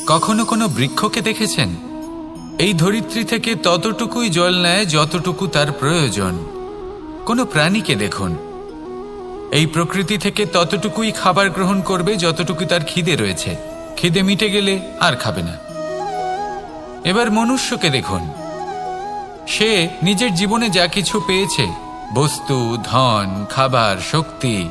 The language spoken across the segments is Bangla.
কখনো কোনো বৃক্ষকে দেখেছেন? এই ধরিত্রী থেকে ততটুকুই জল নেয় যতটুকু তার প্রয়োজন। কোনো প্রাণীকে দেখুন, এই প্রকৃতি থেকে ততটুকুই খাবার গ্রহণ করবে যতটুকু তার খিদে রয়েছে। খিদে মিটে গেলে আর খাবে না। এবার মনুষ্যকে দেখুন, সে নিজের জীবনে যা কিছু পেয়েছে, বস্তু, ধন, খাবার, শক্তি,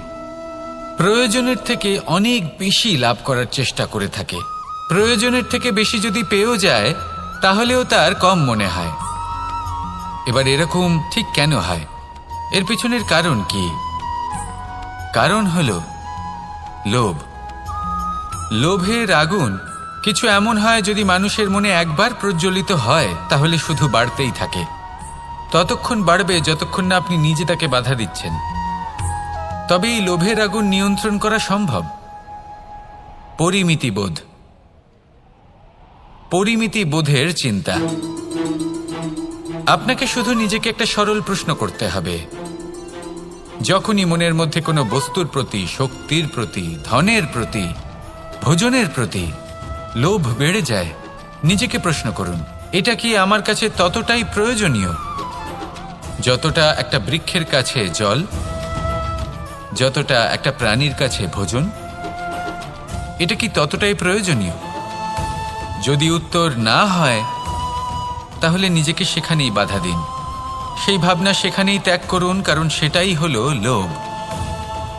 প্রয়োজনের থেকে অনেক বেশি লাভ করার চেষ্টা করে থাকে। প্রয়োজনের থেকে বেশি যদি পেয়েও যায় তাহলেও তার কম মনে হয়। এবার এরকম ঠিক কেন হয়? এর পিছনের কারণ কি? কারণ হলো লোভ। লোভের আগুন কিছু এমন হয়, যদি মানুষের মনে একবার প্রজ্বলিত হয় তাহলে শুধু বাড়তেই থাকে। ততক্ষণ বাড়বে যতক্ষণ না আপনি নিজে তাকে বাধা দিচ্ছেন। তবে এই লোভের আগুন নিয়ন্ত্রণ করা সম্ভব। পরিমিতিবোধ, পরিমিতিবোধের চিন্তা। আপনাকে শুধু নিজেকে একটা সরল প্রশ্ন করতে হবে। যখনই মনের মধ্যে কোনো বস্তুর প্রতি, শক্তির প্রতি, ধনের প্রতি, ভোজনের প্রতি লোভ বেড়ে যায়, নিজেকে প্রশ্ন করুন, এটা কি আমার কাছে ততটাই প্রয়োজনীয় যতটা একটা বৃক্ষের কাছে জল, যতটা একটা প্রাণীর কাছে ভোজন? এটা কি ততটাই প্রয়োজনীয়? যদি উত্তর না হয় তাহলে নিজেকে সেখানেই বাধা দিন। সেই ভাবনা সেখানেই ত্যাগ করুন, কারণ সেটাই হলো লোভ।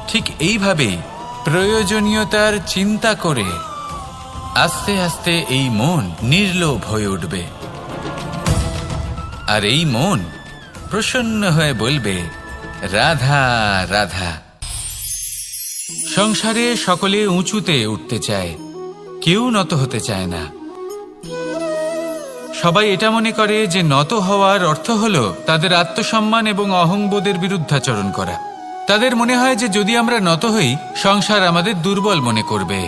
ঠিক এইভাবেই প্রয়োজনীয়তার চিন্তা করে আস্তে আস্তে এই মন নির্লোভ হয়ে উঠবে। আর এই মন প্রসন্ন হয়ে বলবে, রাধা রাধা। সংসারে সকলে উঁচুতে উঠতে চায়, কেউ নত হতে চায় না। সবাই এটা মনে করে যে নত হওয়ার অর্থ হলো তাদের আত্মসম্মান এবং অহংবোধের বিরুদ্ধাচরণ করা। তাদের মনে হয় যে যদি আমরা নত হই, সংসার আমাদের দুর্বল মনে করবে,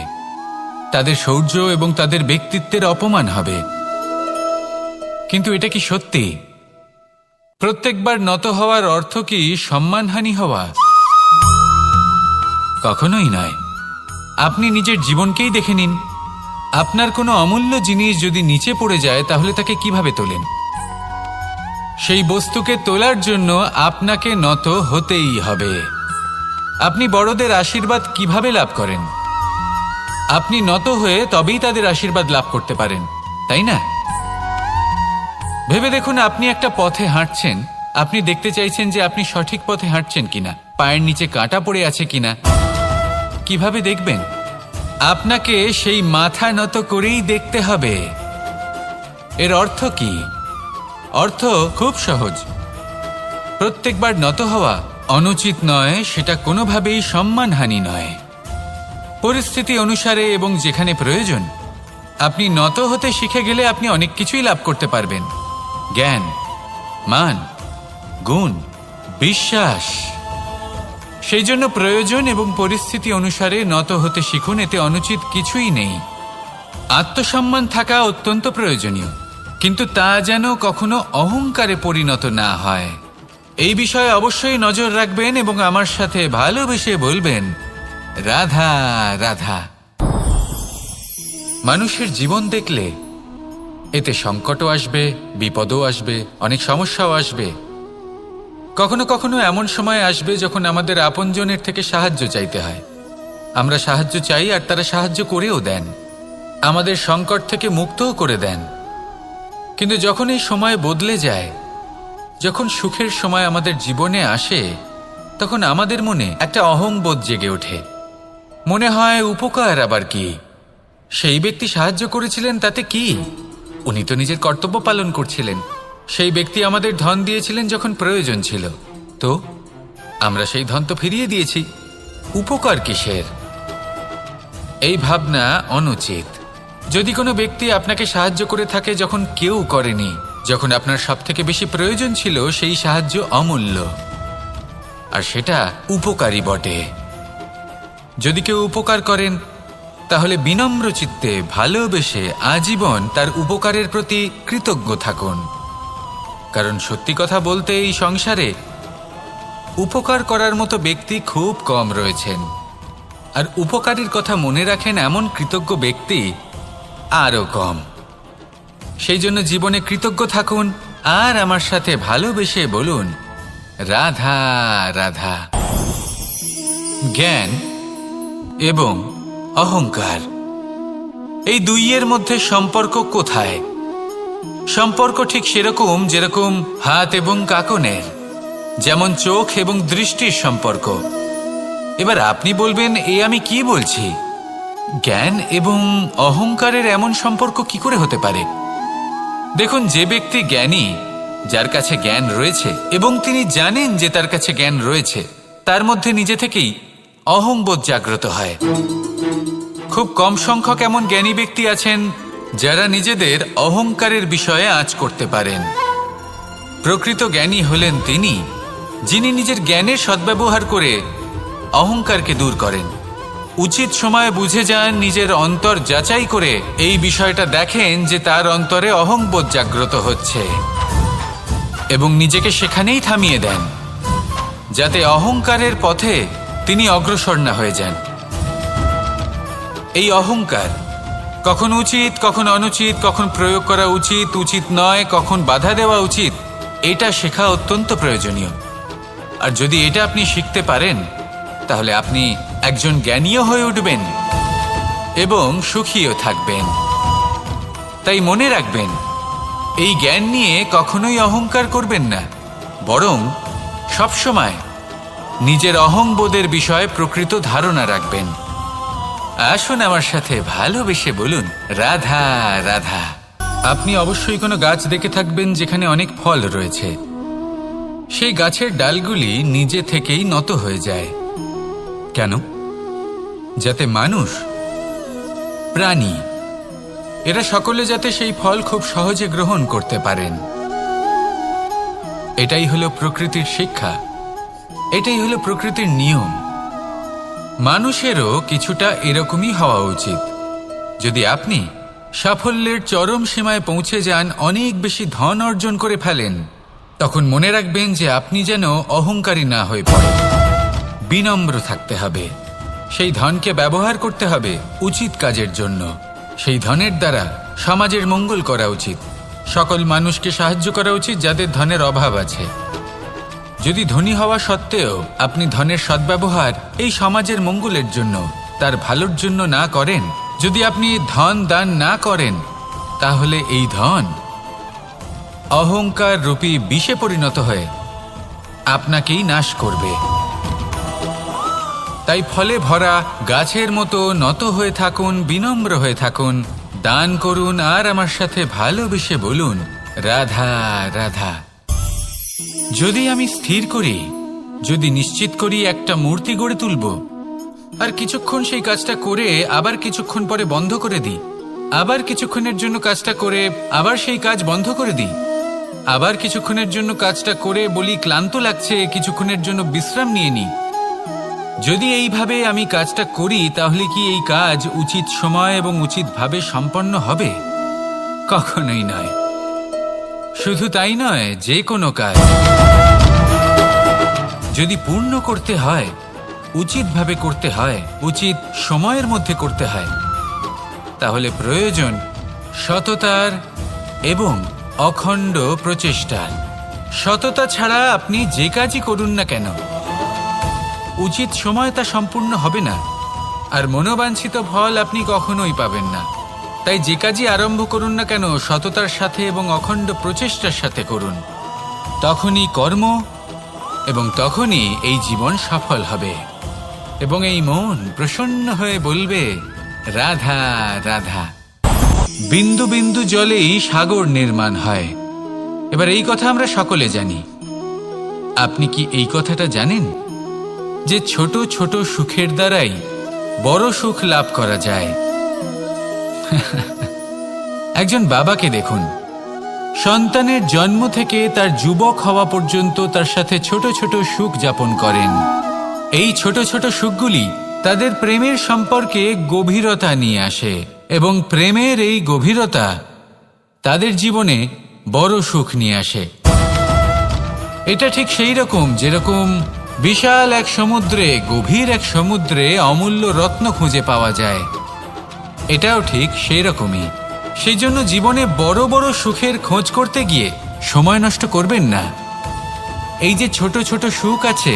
তাদের শৌর্য এবং তাদের ব্যক্তিত্বের অপমান হবে। কিন্তু এটা কি সত্যি? প্রত্যেকবার নত হওয়ার অর্থ কি সম্মানহানি হওয়া? কখনোই নয়। আপনি নিজের জীবনকেই দেখে নিন। আপনার কোনো অমূল্য জিনিস যদি নিচে পড়ে যায় তাহলে তাকে কিভাবে তোলেন? সেই বস্তুকে তোলার জন্য আপনাকে নত হতেই হবে। আপনি বড়দের আশীর্বাদ কিভাবে লাভ করেন? আপনি নত হয়ে তবেই তাদের আশীর্বাদ লাভ করতে পারেন, তাই না? ভেবে দেখুন, আপনি একটা পথে হাঁটছেন, আপনি দেখতে চাইছেন যে আপনি সঠিক পথে হাঁটছেন কিনা, পায়ের নিচে কাঁটা পড়ে আছে কিনা। কিভাবে দেখবেন? আপনাকে সেই মাথা নত করেই দেখতে হবে। এর অর্থ কি? অর্থ খুব সহজ। প্রত্যেকবার নত হওয়া অনুচিত নয়, সেটা কোনোভাবেই সম্মানহানি নয়। পরিস্থিতি অনুসারে এবং যেখানে প্রয়োজন আপনি নত হতে শিখে গেলে আপনি অনেক কিছুই লাভ করতে পারবেন। জ্ঞান, মান, গুণ, বিশ্বাস। সেই জন্য প্রয়োজন এবং পরিস্থিতি অনুসারে নত হতে শিখুন। এতে অনুচিত কিছুই নেই। আত্মসম্মান থাকা অত্যন্ত প্রয়োজনীয়, কিন্তু তা যেন কখনো অহংকারে পরিণত না হয়। এই বিষয়ে অবশ্যই নজর রাখবেন এবং আমার সাথে ভালোবেসে বলবেন, রাধা রাধা। মানুষের জীবন দেখলে এতে সংকটও আসবে, বিপদও আসবে, অনেক সমস্যাও আসবে। কখনো কখনো এমন সময় আসবে যখন আমাদের আপনজনের থেকে সাহায্য চাইতে হয়। আমরা সাহায্য চাই আর তারা সাহায্য করেও দেন, আমাদের সংকট থেকে মুক্তও করে দেন। কিন্তু যখন এই সময় বদলে যায়, যখন সুখের সময় আমাদের জীবনে আসে, তখন আমাদের মনে একটা অহংবোধ জেগে ওঠে। মনে হয় উপকার আবার কি? সেই ব্যক্তি সাহায্য করেছিলেন তাতে কি? উনি তো নিজের কর্তব্য পালন করছিলেন। সেই ব্যক্তি আমাদের ধন দিয়েছিলেন যখন প্রয়োজন ছিল, তো আমরা সেই ধন তো ফিরিয়ে দিয়েছি, উপকার কিসের? এই ভাবনা অনুচিত। যদি কোনো ব্যক্তি আপনাকে সাহায্য করে থাকে যখন কেউ করেনি, যখন আপনার সবথেকে বেশি প্রয়োজন ছিল, সেই সাহায্য অমূল্য আর সেটা উপকারী বটে। যদি কেউ উপকার করেন তাহলে বিনম্র চিত্তে ভালোবেসে আজীবন তার উপকারের প্রতি কৃতজ্ঞ থাকুন। কারণ সত্যি কথা বলতে এই সংসারে উপকার করার মতো ব্যক্তি খুব কম রয়েছেন, আর উপকারীর কথা মনে রাখেন এমন কৃতজ্ঞ ব্যক্তি আরও কম। সেই জন্য জীবনে কৃতজ্ঞ থাকুন আর আমার সাথে ভালোবেসে বলুন, রাধা রাধা। জ্ঞান এবং অহংকার, এই দুইয়ের মধ্যে সম্পর্ক কোথায়? সম্পর্ক ঠিক সেরকম যেরকম হাত এবং কাকনের, যেমন চোখ এবং দৃষ্টির সম্পর্ক। এবার আপনি বলবেন, এ আমি কি বলছি? জ্ঞান এবং অহংকারের এমন সম্পর্ক কি করে হতে পারে? দেখুন, যে ব্যক্তি জ্ঞানী, যার কাছে জ্ঞান রয়েছে এবং তিনি জানেন যে তার কাছে জ্ঞান রয়েছে, তার মধ্যে নিজে থেকেই অহংবোধ জাগ্রত হয়। খুব কম সংখ্যক এমন জ্ঞানী ব্যক্তি আছেন যারা নিজেদের অহংকারের বিষয়ে আঁচ করতে পারেন। প্রকৃত জ্ঞানী হলেন তিনি, যিনি নিজের জ্ঞানের সদ্ব্যবহার করে অহংকারকে দূর করেন। উচিত সময়ে বুঝে যান, নিজের অন্তর যাচাই করে এই বিষয়টা দেখেন যে তার অন্তরে অহংবোধ জাগ্রত হচ্ছে এবং নিজেকে সেখানেই থামিয়ে দেন, যাতে অহংকারের পথে তিনি অগ্রসর না হয়ে যান। এই অহংকার কখন উচিত, কখন অনুচিত, কখন প্রয়োগ করা উচিত, উচিত নয়, কখন বাধা দেওয়া উচিত, এটা শেখা অত্যন্ত প্রয়োজনীয়। আর যদি এটা আপনি শিখতে পারেন, তাহলে আপনি একজন জ্ঞানীও হয়ে উঠবেন এবং সুখীও থাকবেন। তাই মনে রাখবেন, এই জ্ঞান নিয়ে কখনোই অহংকার করবেন না, বরং সবসময় নিজের অহংবোধের বিষয়ে প্রকৃত ধারণা রাখবেন। আসুন আমার সাথে ভালোবেসে বলুন, রাধা রাধা। আপনি অবশ্যই কোনো গাছ দেখে থাকবেন যেখানে অনেক ফল রয়েছে। সেই গাছের ডালগুলি নিজে থেকেই নত হয়ে যায়। কেন? যাতে মানুষ, প্রাণী, এরা সকলে যাতে সেই ফল খুব সহজে গ্রহণ করতে পারেন। এটাই হলো প্রকৃতির শিক্ষা, এটাই হলো প্রকৃতির নিয়ম। মানুষেরও কিছুটা এরকমই হওয়া উচিত। যদি আপনি সাফল্যের চরম সীমায় পৌঁছে যান, অনেক বেশি ধন অর্জন করে ফেলেন, তখন মনে রাখবেন যে আপনি যেন অহংকারী না হয়ে পড়েন। বিনম্র থাকতে হবে। সেই ধনকে ব্যবহার করতে হবে উচিত কাজের জন্য। সেই ধনের দ্বারা সমাজের মঙ্গল করা উচিত। সকল মানুষকে সাহায্য করা উচিত যাদের ধনের অভাব আছে। যদি ধনী হওয়া সত্ত্বেও আপনি ধনের সদ্ব্যবহার এই সমাজের মঙ্গলের জন্য, তার ভালোর জন্য না করেন, যদি আপনি ধন দান না করেন, তাহলে এই ধন অহংকার রূপী বিষে পরিণত হয়ে আপনাকেই নাশ করবে। তাই ফলে ভরা গাছের মতো নত হয়ে থাকুন, বিনম্র হয়ে থাকুন, দান করুন আর আমার সাথে ভালোবেসে বলুন, রাধা রাধা। যদি আমি স্থির করি, যদি নিশ্চিত করি একটা মূর্তি গড়ে তুলব, আর কিছুক্ষণ সেই কাজটা করে আবার কিছুক্ষণ পরে বন্ধ করে দিই, আবার কিছুক্ষণের জন্য কাজটা করে আবার সেই কাজ বন্ধ করে দিই, আবার কিছুক্ষণের জন্য কাজটা করে বলি ক্লান্ত লাগছে, কিছুক্ষণের জন্য বিশ্রাম নিয়ে নিই, যদি এইভাবে আমি কাজটা করি, তাহলে কি এই কাজ উচিত সময় এবং উচিতভাবে সম্পন্ন হবে? কখনোই নয়। শুধু তাই নয়, যে কোনো কাজ যদি পূর্ণ করতে হয়, উচিতভাবে করতে হয়, উচিত সময়ের মধ্যে করতে হয়, তাহলে প্রয়োজন সততার এবং অখণ্ড প্রচেষ্টার। সততা ছাড়া আপনি যে কাজই করুন না কেন, উচিত সময় তা সম্পূর্ণ হবে না, আর মনোবাঞ্ছিত ফল আপনি কখনোই পাবেন না। তাই যে কাজই আরম্ভ করুন না কেন, সততার সাথে এবং অখণ্ড প্রচেষ্টার সাথে করুন। তখনই কর্ম এবং তখনই এই জীবন সফল হবে এবং এই মন প্রসন্ন হয়ে বলবে, রাধা রাধা। বিন্দু বিন্দু জলেই সাগর নির্মাণ হয়। এবার এই কথা আমরা সকলে জানি। আপনি কি এই কথাটা জানেন যে ছোট ছোট সুখের দ্বারাই বড় সুখ লাভ করা যায়? একজন বাবাকে দেখুন, সন্তানের জন্ম থেকে তার যুবক হওয়া পর্যন্ত তার সাথে ছোট ছোট সুখ যাপন করেন। এই ছোট ছোট সুখগুলি তাদের প্রেমের সম্পর্কে গভীরতা নিয়ে আসে এবং প্রেমের এই গভীরতা তাদের জীবনে বড় সুখ নিয়ে আসে। এটা ঠিক সেই রকম যেরকম বিশাল এক সমুদ্রে, গভীর এক সমুদ্রে অমূল্য রত্ন খুঁজে পাওয়া যায়। এটাও ঠিক সেই রকমই। সেই জন্য জীবনে বড় বড় সুখের খোঁজ করতে গিয়ে সময় নষ্ট করবেন না। এই যে ছোট ছোট সুখ আছে,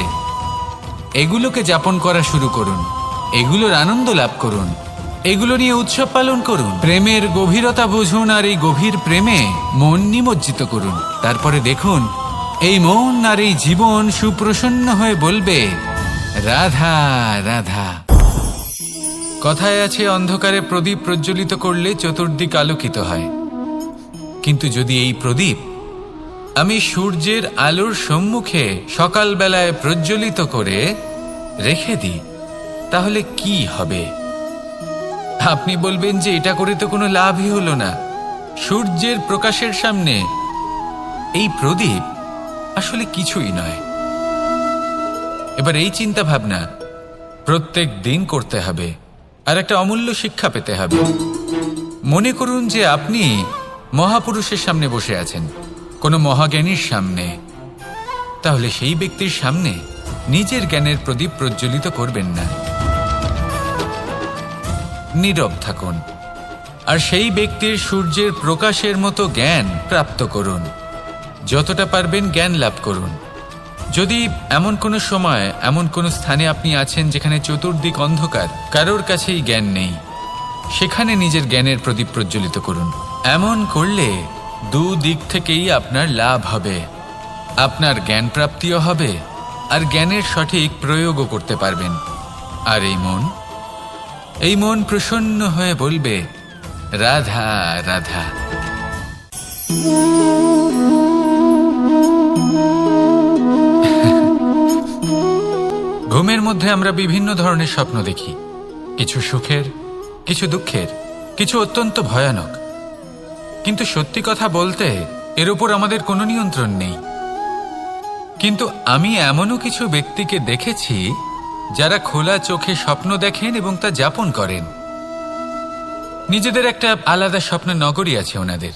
এগুলোকে যাপন করা শুরু করুন, এগুলোর আনন্দ লাভ করুন, এগুলো নিয়ে উৎসব পালন করুন। প্রেমের গভীরতা বুঝুন আর এই গভীর প্রেমে মন নিমজ্জিত করুন। তারপরে দেখুন এই মন আর এই জীবন সুপ্রসন্ন হয়ে বলবে, রাধা রাধা। কথায় আছে, অন্ধকারে প্রদীপ প্রজ্বলিত করলে চতুর্দিক আলোকিত হয়। কিন্তু যদি এই প্রদীপ আমি সূর্যের আলোর সম্মুখে সকালবেলায় প্রজ্বলিত করে রেখে দিই, তাহলে কি হবে? আপনি বলবেন যে এটা করে তো কোনো লাভই হলো না। সূর্যের প্রকাশের সামনে এই প্রদীপ আসলে কিছুই নয়। এবার এই চিন্তা ভাবনা প্রত্যেক দিন করতে হবে, আর একটা অমূল্য শিক্ষা পেতে হবে। মনে করুন যে আপনি মহাপুরুষের সামনে বসে আছেন, কোনো মহাজ্ঞানীর সামনে। তাহলে সেই ব্যক্তির সামনে নিজের জ্ঞানের প্রদীপ প্রজ্বলিত করবেন না, নীরব থাকুন আর সেই ব্যক্তির সূর্যের প্রকাশের মতো জ্ঞান প্রাপ্ত করুন। যতটা পারবেন জ্ঞান লাভ করুন। যদি এমন কোনো সময়, এমন কোনো স্থানে আপনি আছেন যেখানে চতুর্দিক অন্ধকার, কারোর কাছেই জ্ঞান নেই, সেখানে নিজের জ্ঞানের প্রদীপ প্রজ্বলিত করুন। এমন করলে দুদিক থেকেই আপনার লাভ হবে। আপনার জ্ঞান প্রাপ্তিও হবে আর জ্ঞানের সঠিক প্রয়োগও করতে পারবেন। আর এই মন প্রসন্ন হয়ে বলবে, রাধা রাধা। ঘুমের মধ্যে আমরা বিভিন্ন ধরনের স্বপ্ন দেখি, কিছু সুখের, কিছু দুঃখের, কিছু অত্যন্ত ভয়ানক। কিন্তু সত্যি কথা বলতে এর উপর আমাদের কোনো নিয়ন্ত্রণ নেই। কিন্তু আমি এমনও কিছু ব্যক্তিকে দেখেছি যারা খোলা চোখে স্বপ্ন দেখেন এবং তা যাপন করেন। নিজেদের একটা আলাদা স্বপ্নের নগরী আছে ওনাদের,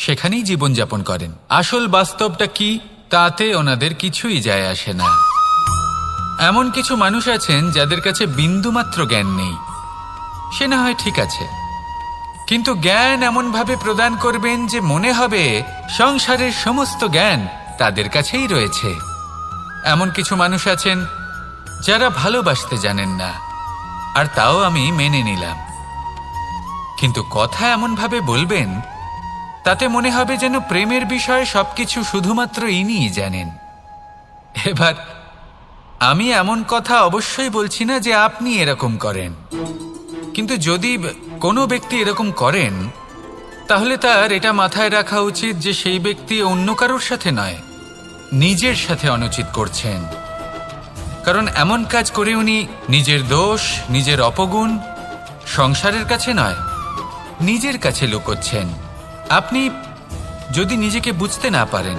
সেখানেই জীবন যাপন করেন। আসল বাস্তবটা কি তাতে ওনাদের কিছুই যায় আসে না। এমন কিছু মানুষ আছেন যাদের কাছে বিন্দুমাত্র জ্ঞান নেই, সে না হয় ঠিক আছে, কিন্তু জ্ঞান এমনভাবে প্রদান করবেন যে মনে হবে সংসারের সমস্ত জ্ঞান তাদের কাছেই রয়েছে। এমন কিছু মানুষ আছেন যারা ভালোবাসতে জানেন না, আর তাও আমি মেনে নিলাম। কিন্তু কথা এমনভাবে বলবেন তাতে মনে হবে যেন প্রেমের বিষয়ে সবকিছু শুধুমাত্র ইনিই জানেন। এবার আমি এমন কথা অবশ্যই বলছি না যে আপনি এরকম করেন, কিন্তু যদি কোনো ব্যক্তি এরকম করেন তাহলে তার এটা মাথায় রাখা উচিত যে সেই ব্যক্তি অন্য কারোর সাথে নয়, নিজের সাথে অনুচিত করছেন। কারণ এমন কাজ করে উনি নিজের দোষ, নিজের অপগুণ সংসারের কাছে নয়, নিজের কাছে লুকোচ্ছেন। আপনি যদি নিজেকে বুঝতে না পারেন,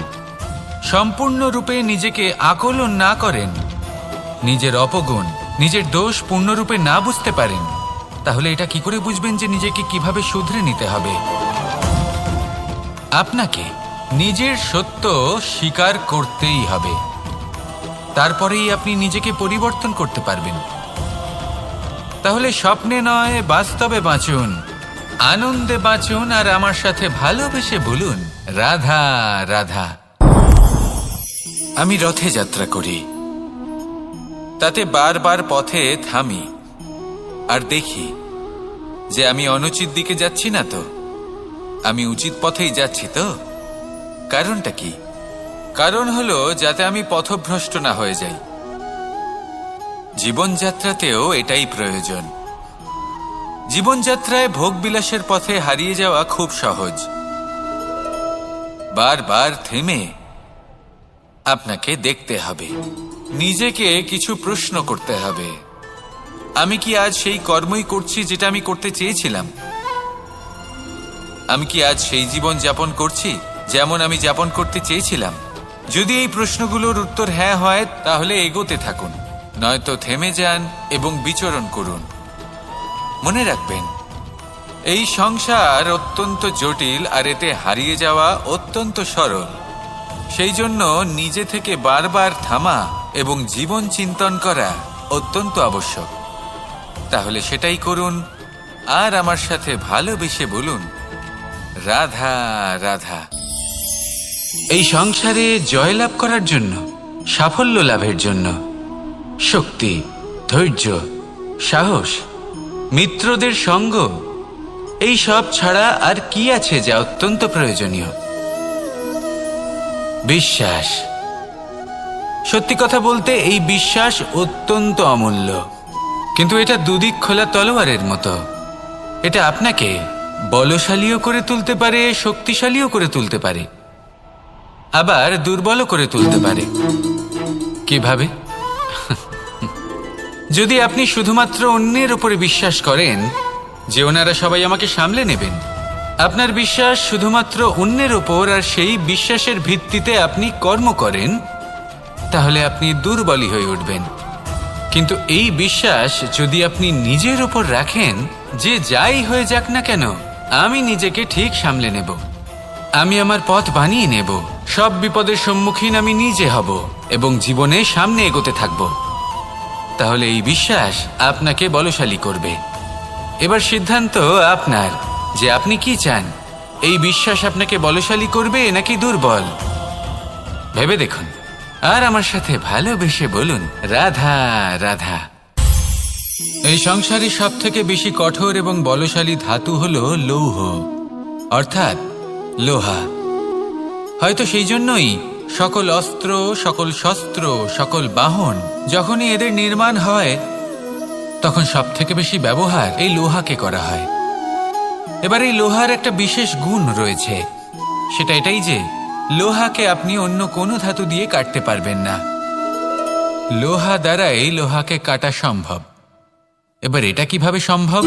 সম্পূর্ণরূপে নিজেকে আকলন না করেন, নিজের অপগুণ, নিজের দোষ পূর্ণরূপে না বুঝতে পারেন, তাহলে এটা কি করে বুঝবেন যে নিজেকে কিভাবে শুধরে নিতে হবে? আপনাকে নিজের সত্য স্বীকার করতেই হবে, তারপরেই আপনি নিজেকে পরিবর্তন করতে পারবেন। তাহলে স্বপ্নে নয়, বাস্তবে বাঁচুন, আনন্দে বাঁচুন, আর আমার সাথে ভালোবেসে বলুন, রাধা রাধা। আমি রথে যাত্রা করি, তাতে বারবার পথে থামি আর দেখি যে আমি অনুচিত দিকে যাচ্ছি না তো, আমি উচিত পথেই যাচ্ছি তো। কারণটা কি? কারণ হলো যাতে আমি পথভ্রষ্ট না হয়ে যাই। জীবনযাত্রাতেও এটাই প্রয়োজন। জীবনযাত্রায় ভোগবিলাসের পথে হারিয়ে যাওয়া খুব সহজ। বারবার থেমে আপনাকে দেখতে হবে, নিজেকে কিছু প্রশ্ন করতে হবে। আমি কি আজ সেই কর্মই করছি যেটা আমি করতে চেয়েছিলাম? আমি কি আজ সেই জীবন যাপন করছি যেমন আমি যাপন করতে চেয়েছিলাম? যদি এই প্রশ্নগুলোর উত্তর হ্যাঁ হয় তাহলে এগোতে থাকুন, নয়তো থেমে যান এবং বিচরণ করুন। মনে রাখবেন, এই সংসার অত্যন্ত জটিল আর এতে হারিয়ে যাওয়া অত্যন্ত সরল। সেই জন্য নিজে থেকে বারবার থামা এবং জীবন চিন্তন করা অত্যন্ত আবশ্যক। তাহলে সেটাই করুন আর আমার সাথে ভালোবেসে বলুন, রাধা রাধা। এই সংসারে জয়লাভ করার জন্য, সাফল্য লাভের জন্য শক্তি, ধৈর্য, সাহস, মিত্রদের সঙ্গ, এই সব ছাড়া আর কি আছে যা অত্যন্ত প্রয়োজনীয়? বিশ্বাস। সত্যি কথা বলতে এই বিশ্বাস অত্যন্ত অমূল্য, কিন্তু এটা দুদিক খোলা তলোয়ারের মতো। এটা আপনাকে বলশালীও করে তুলতে পারে, শক্তিশালীও করে তুলতে পারে, আবার দুর্বলও করে তুলতে পারে। কিভাবে? যদি আপনি শুধুমাত্র অন্যের উপরে বিশ্বাস করেন যে ওনারা সবাই আমাকে সামলে নেবেন, আপনার বিশ্বাস শুধুমাত্র অন্যের ওপর, আর সেই বিশ্বাসের ভিত্তিতে আপনি কর্ম করেন, তাহলে আপনি দুর্বলই হয়ে উঠবেন। কিন্তু এই বিশ্বাস যদি আপনি নিজের ওপর রাখেন যে যাই হয়ে যাক না কেন, আমি নিজেকে ঠিক সামলে নেব, আমি আমার পথ বানিয়ে নেব, সব বিপদের সম্মুখীন আমি নিজে হব এবং জীবনে সামনে এগোতে থাকব, তাহলে এই বিশ্বাস আপনাকে বলশালী করবে। এবার সিদ্ধান্ত আপনার যে আপনি কি চান। এই বিশ্বাস আপনাকে বলশালী করবে নাকি দুর্বল? ভেবে দেখুন আর আমার সাথে ভালোবেসে বলুন, রাধা রাধা। এই সংসারে সব থেকে বেশি কঠোর এবং বলশালী ধাতু হলো লৌহ, অর্থাৎ লোহা। হয়তো সেই জন্যই সকল অস্ত্র, সকল শস্ত্র, সকল বাহন যখনই এদের নির্মাণ হয় তখন সব থেকে বেশি ব্যবহার এই লোহাকে করা হয়। এবার এই লোহার একটা বিশেষ গুণ রয়েছে, সেটা এটাই যে লোহাকে আপনি অন্য কোনো ধাতু দিয়ে কাটতে পারবেন না। লোহা দ্বারাই লোহাকে কাটা সম্ভব। এবার এটা কিভাবে সম্ভব?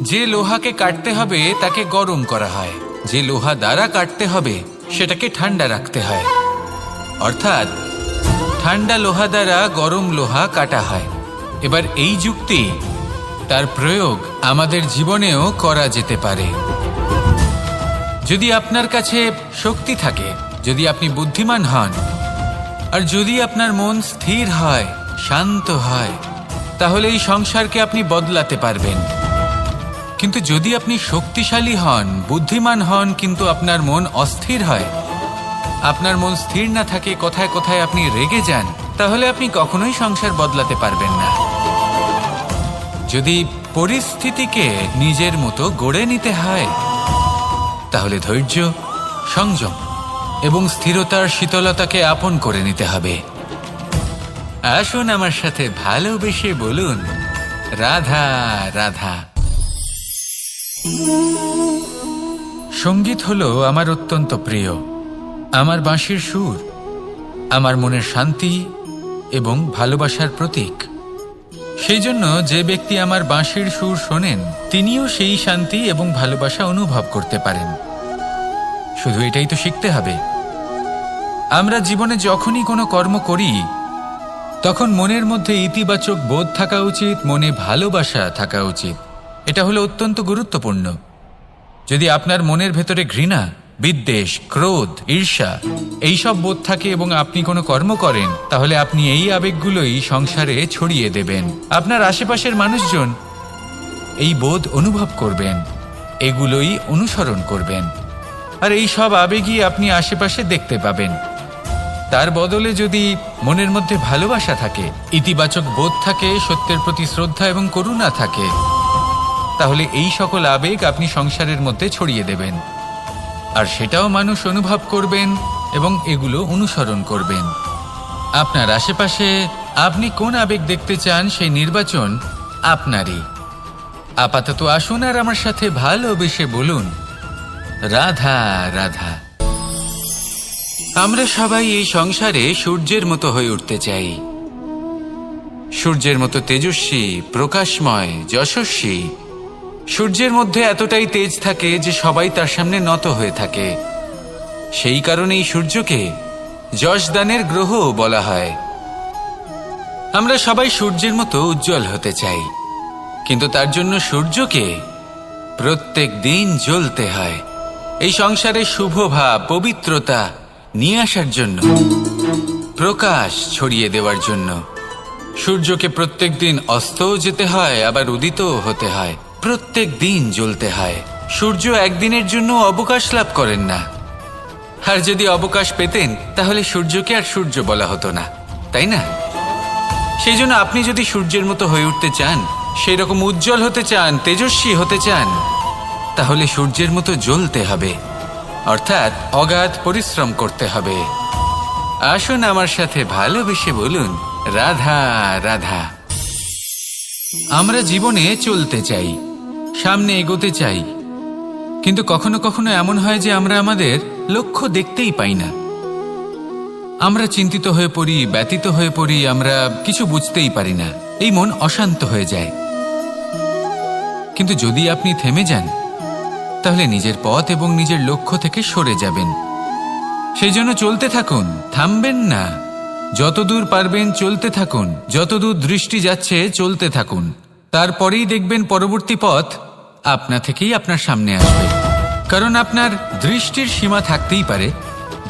যে লোহাকে কাটতে হবে তাকে গরম করা হয়, যে লোহা দ্বারা কাটতে হবে সেটাকে ঠান্ডা রাখতে হয়, অর্থাৎ ঠান্ডা লোহা দ্বারা গরম লোহা কাটা হয়। এবার এই যুক্তি, তার প্রয়োগ আমাদের জীবনেও করা যেতে পারে। যদি আপনার কাছে শক্তি থাকে, যদি আপনি বুদ্ধিমান হন, আর যদি আপনার মন স্থির হয়, শান্ত হয়, তাহলে এই সংসারকে আপনি বদলাতে পারবেন। কিন্তু যদি আপনি শক্তিশালী হন, বুদ্ধিমান হন, কিন্তু আপনার মন অস্থির হয়, আপনার মন স্থির না থাকে, কোথায় কোথায় আপনি রেগে যান, তাহলে আপনি কখনোই সংসার বদলাতে পারবেন না। যদি পরিস্থিতিকে নিজের মতো গড়ে নিতে হয়, তাহলে ধৈর্য, সংযম এবং স্থিরতার শীতলতাকে আপন করে নিতে হবে। আসুন আমার সাথে ভালোবেসে বলুন, রাধা রাধা। সঙ্গীত হলো আমার অত্যন্ত প্রিয়। আমার বাঁশির সুর আমার মনের শান্তি এবং ভালোবাসার প্রতীক। সেই জন্য যে ব্যক্তি আমার বাঁশির সুর শোনেন, তিনিও সেই শান্তি এবং ভালোবাসা অনুভব করতে পারেন। শুধু এটাই তো শিখতে হবে। আমরা জীবনে যখনই কোনো কর্ম করি, তখন মনের মধ্যে ইতিবাচক বোধ থাকা উচিত, মনে ভালোবাসা থাকা উচিত। এটা হলো অত্যন্ত গুরুত্বপূর্ণ। যদি আপনার মনের ভেতরে ঘৃণা, বিদ্বেষ, ক্রোধ, ঈর্ষা এইসব বোধ থাকে এবং আপনি কোনো কর্ম করেন, তাহলে আপনি এই আবেগগুলোই সংসারে ছড়িয়ে দেবেন। আপনার আশেপাশের মানুষজন এই বোধ অনুভব করবেন, এগুলোই অনুসরণ করবেন, আর এই সব আবেগই আপনি আশেপাশে দেখতে পাবেন। তার বদলে যদি মনের মধ্যে ভালোবাসা থাকে, ইতিবাচক বোধ থাকে, সত্যের প্রতি শ্রদ্ধা এবং করুণা থাকে, তাহলে এই সকল আবেগ আপনি সংসারের মধ্যে ছড়িয়ে দেবেন, আর সেটাও মানুষ অনুভব করবেন এবং এগুলো অনুসরণ করবেন। আপনার আশেপাশে আপনি কোন আবেগ দেখতে চান, সেই নির্বাচন আপনারই। আপাতত আসুন আর আমার সাথে ভালোবেসে বলুন, রাধা রাধা। আমরা সবাই এই সংসারে সূর্যের মতো হয়ে উঠতে চাই, সূর্যের মতো তেজস্বী, প্রকাশময়, যশস্বী। সূর্যের মধ্যে এতটাই তেজ থাকে যে সবাই তার সামনে নত হয়ে থাকে। সেই কারণেই সূর্যকে যশদানের গ্রহ বলা হয়। আমরা সবাই সূর্যের মতো উজ্জ্বল হতে চাই, কিন্তু তার জন্য সূর্যকে প্রত্যেক দিন জ্বলতে হয়। এই সংসারে শুভ ভাব, পবিত্রতা নিয়ে আসার জন্য প্রকাশ ছড়িয়ে দেওয়ার জন্য। সূর্যকে প্রত্যেক দিন অস্তও যেতে হয়, আবার উদিতও হতে হয়, প্রত্যেক দিন জ্বলতে হয়। সূর্য একদিনের জন্য অবকাশ লাভ করেন না। আর যদি অবকাশ পেতেন তাহলে সূর্যকে আর সূর্য বলা হতো না, তাই না? সেই জন্য আপনি যদি সূর্যের মতো হয়ে উঠতে চান, সেই রকম উজ্জ্বল হতে চান, তেজস্বী হতে চান, তাহলে সূর্যের মতো জ্বলতে হবে, অর্থাৎ অগাধ পরিশ্রম করতে হবে। আসুন আমার সাথে ভালোবেসে বলুন, রাধা রাধা। আমরা জীবনে চলতে চাই, সামনে এগোতে চাই, কিন্তু কখনো কখনো এমন হয় যে আমরা আমাদের লক্ষ্য দেখতেই পাই না। আমরা চিন্তিত হয়ে পড়ি, ব্যতীত হয়ে পড়ি, আমরা কিছু বুঝতেই পারি না, এই মন অশান্ত হয়ে যায়। কিন্তু যদি আপনি থেমে যান, তাহলে নিজের পথ এবং নিজের লক্ষ্য থেকে সরে যাবেন। সেই জন্য চলতে থাকুন, থামবেন না। যতদূর পারবেন চলতে থাকুন, যতদূর দৃষ্টি যাচ্ছে চলতে থাকুন। তারপরেই দেখবেন পরবর্তী পথ আপনা থেকেই আপনার সামনে আসবে। কারণ আপনার দৃষ্টির সীমা থাকতেই পারে,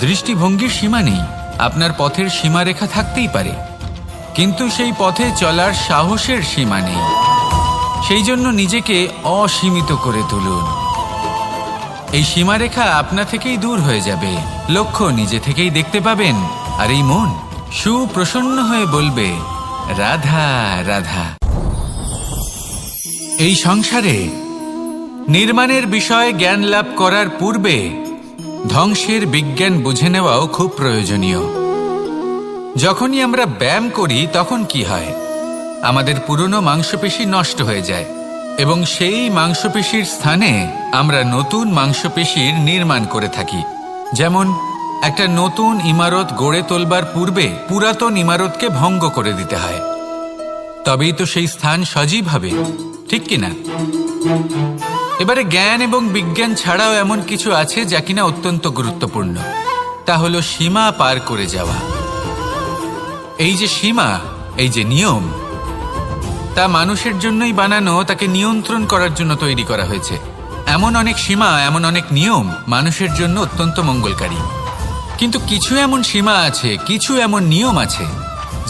দৃষ্টিভঙ্গির সীমা নেই। আপনার পথের সীমারেখা থাকতেই পারে, কিন্তু সেই পথে চলার সাহসের সীমা নেই। সেই জন্য নিজেকে অসীমিত করে তুলুন। এই সীমারেখা আপনা থেকেই দূর হয়ে যাবে, লক্ষ্য নিজে থেকেই দেখতে পাবেন, আর এই মন সুপ্রসন্ন হয়ে বলবে, রাধা রাধা। এই সংসারে নির্মাণের বিষয়ে জ্ঞান লাভ করার পূর্বে ধ্বংসের বিজ্ঞান বুঝে নেওয়াও খুব প্রয়োজনীয়। যখনই আমরা ব্যায়াম করি তখন কি হয়? আমাদের পুরনো মাংসপেশি নষ্ট হয়ে যায় এবং সেই মাংসপেশির স্থানে আমরা নতুন মাংসপেশির নির্মাণ করে থাকি। যেমন একটা নতুন ইমারত গড়ে তোলবার পূর্বে পুরাতন ইমারতকে ভঙ্গ করে দিতে হয়, তবেই তো সেই স্থান সজীব হবে, ঠিক কিনা? এবারে জ্ঞান এবং বিজ্ঞান ছাড়াও এমন কিছু আছে যা কিনা অত্যন্ত গুরুত্বপূর্ণ, তা হলো সীমা পার করে যাওয়া। এই যে সীমা, এই যে নিয়ম, তা মানুষের জন্যই বানানো, তাকে নিয়ন্ত্রণ করার জন্য তৈরি করা হয়েছে। এমন অনেক সীমা, এমন অনেক নিয়ম মানুষের জন্য অত্যন্ত মঙ্গলকারী। কিন্তু কিছু এমন সীমা আছে, কিছু এমন নিয়ম আছে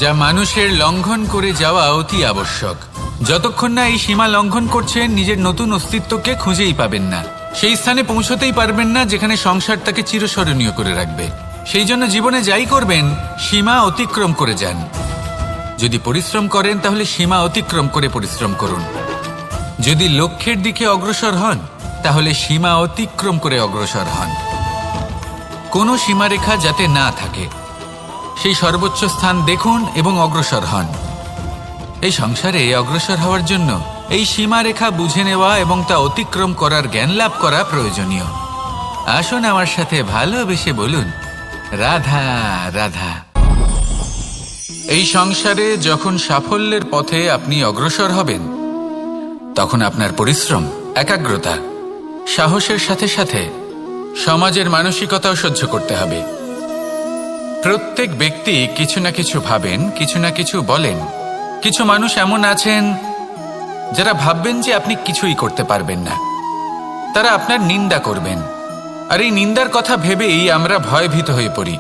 যা মানুষের লঙ্ঘন করে যাওয়া অতি আবশ্যক। যতক্ষণ না এই সীমা লঙ্ঘন করছেন, নিজের নতুন অস্তিত্বকে খুঁজেই পাবেন না, সেই স্থানে পৌঁছতেই পারবেন না যেখানে সংসার তাকে চিরস্মরণীয় করে রাখবে। সেই জন্য জীবনে যাই করবেন, সীমা অতিক্রম করে যান। যদি পরিশ্রম করেন তাহলে সীমা অতিক্রম করে পরিশ্রম করুন। যদি লক্ষ্যের দিকে অগ্রসর হন তাহলে সীমা অতিক্রম করে অগ্রসর হন। কোনো সীমারেখা যাতে না থাকে, সেই সর্বোচ্চ স্থান দেখুন এবং অগ্রসর হন। এই সংসারে অগ্রসর হওয়ার জন্য এই সীমারেখা বুঝে নেওয়া এবং তা অতিক্রম করার জ্ঞান লাভ করা প্রয়োজনীয়। আসুন আমার সাথে ভালোবেসে বলুন, রাধা রাধা। এই সংসারে যখন সাফল্যের পথে আপনি অগ্রসর হবেন, তখন আপনার পরিশ্রম, একাগ্রতা, সাহসের সাথে সাথে সমাজের মানসিকতাও সহ্য করতে হবে। প্রত্যেক ব্যক্তি কিছু না কিছু ভাবেন, কিছু না কিছু বলেন। কিছু মানুষ এমন আছেন যারা ভাববেন যে আপনি কিছুই করতে পারবেন না, তারা আপনার নিন্দা করবেন, আর এই নিন্দার কথা ভেবেই আমরা ভয়ভীত হয়ে পড়ি।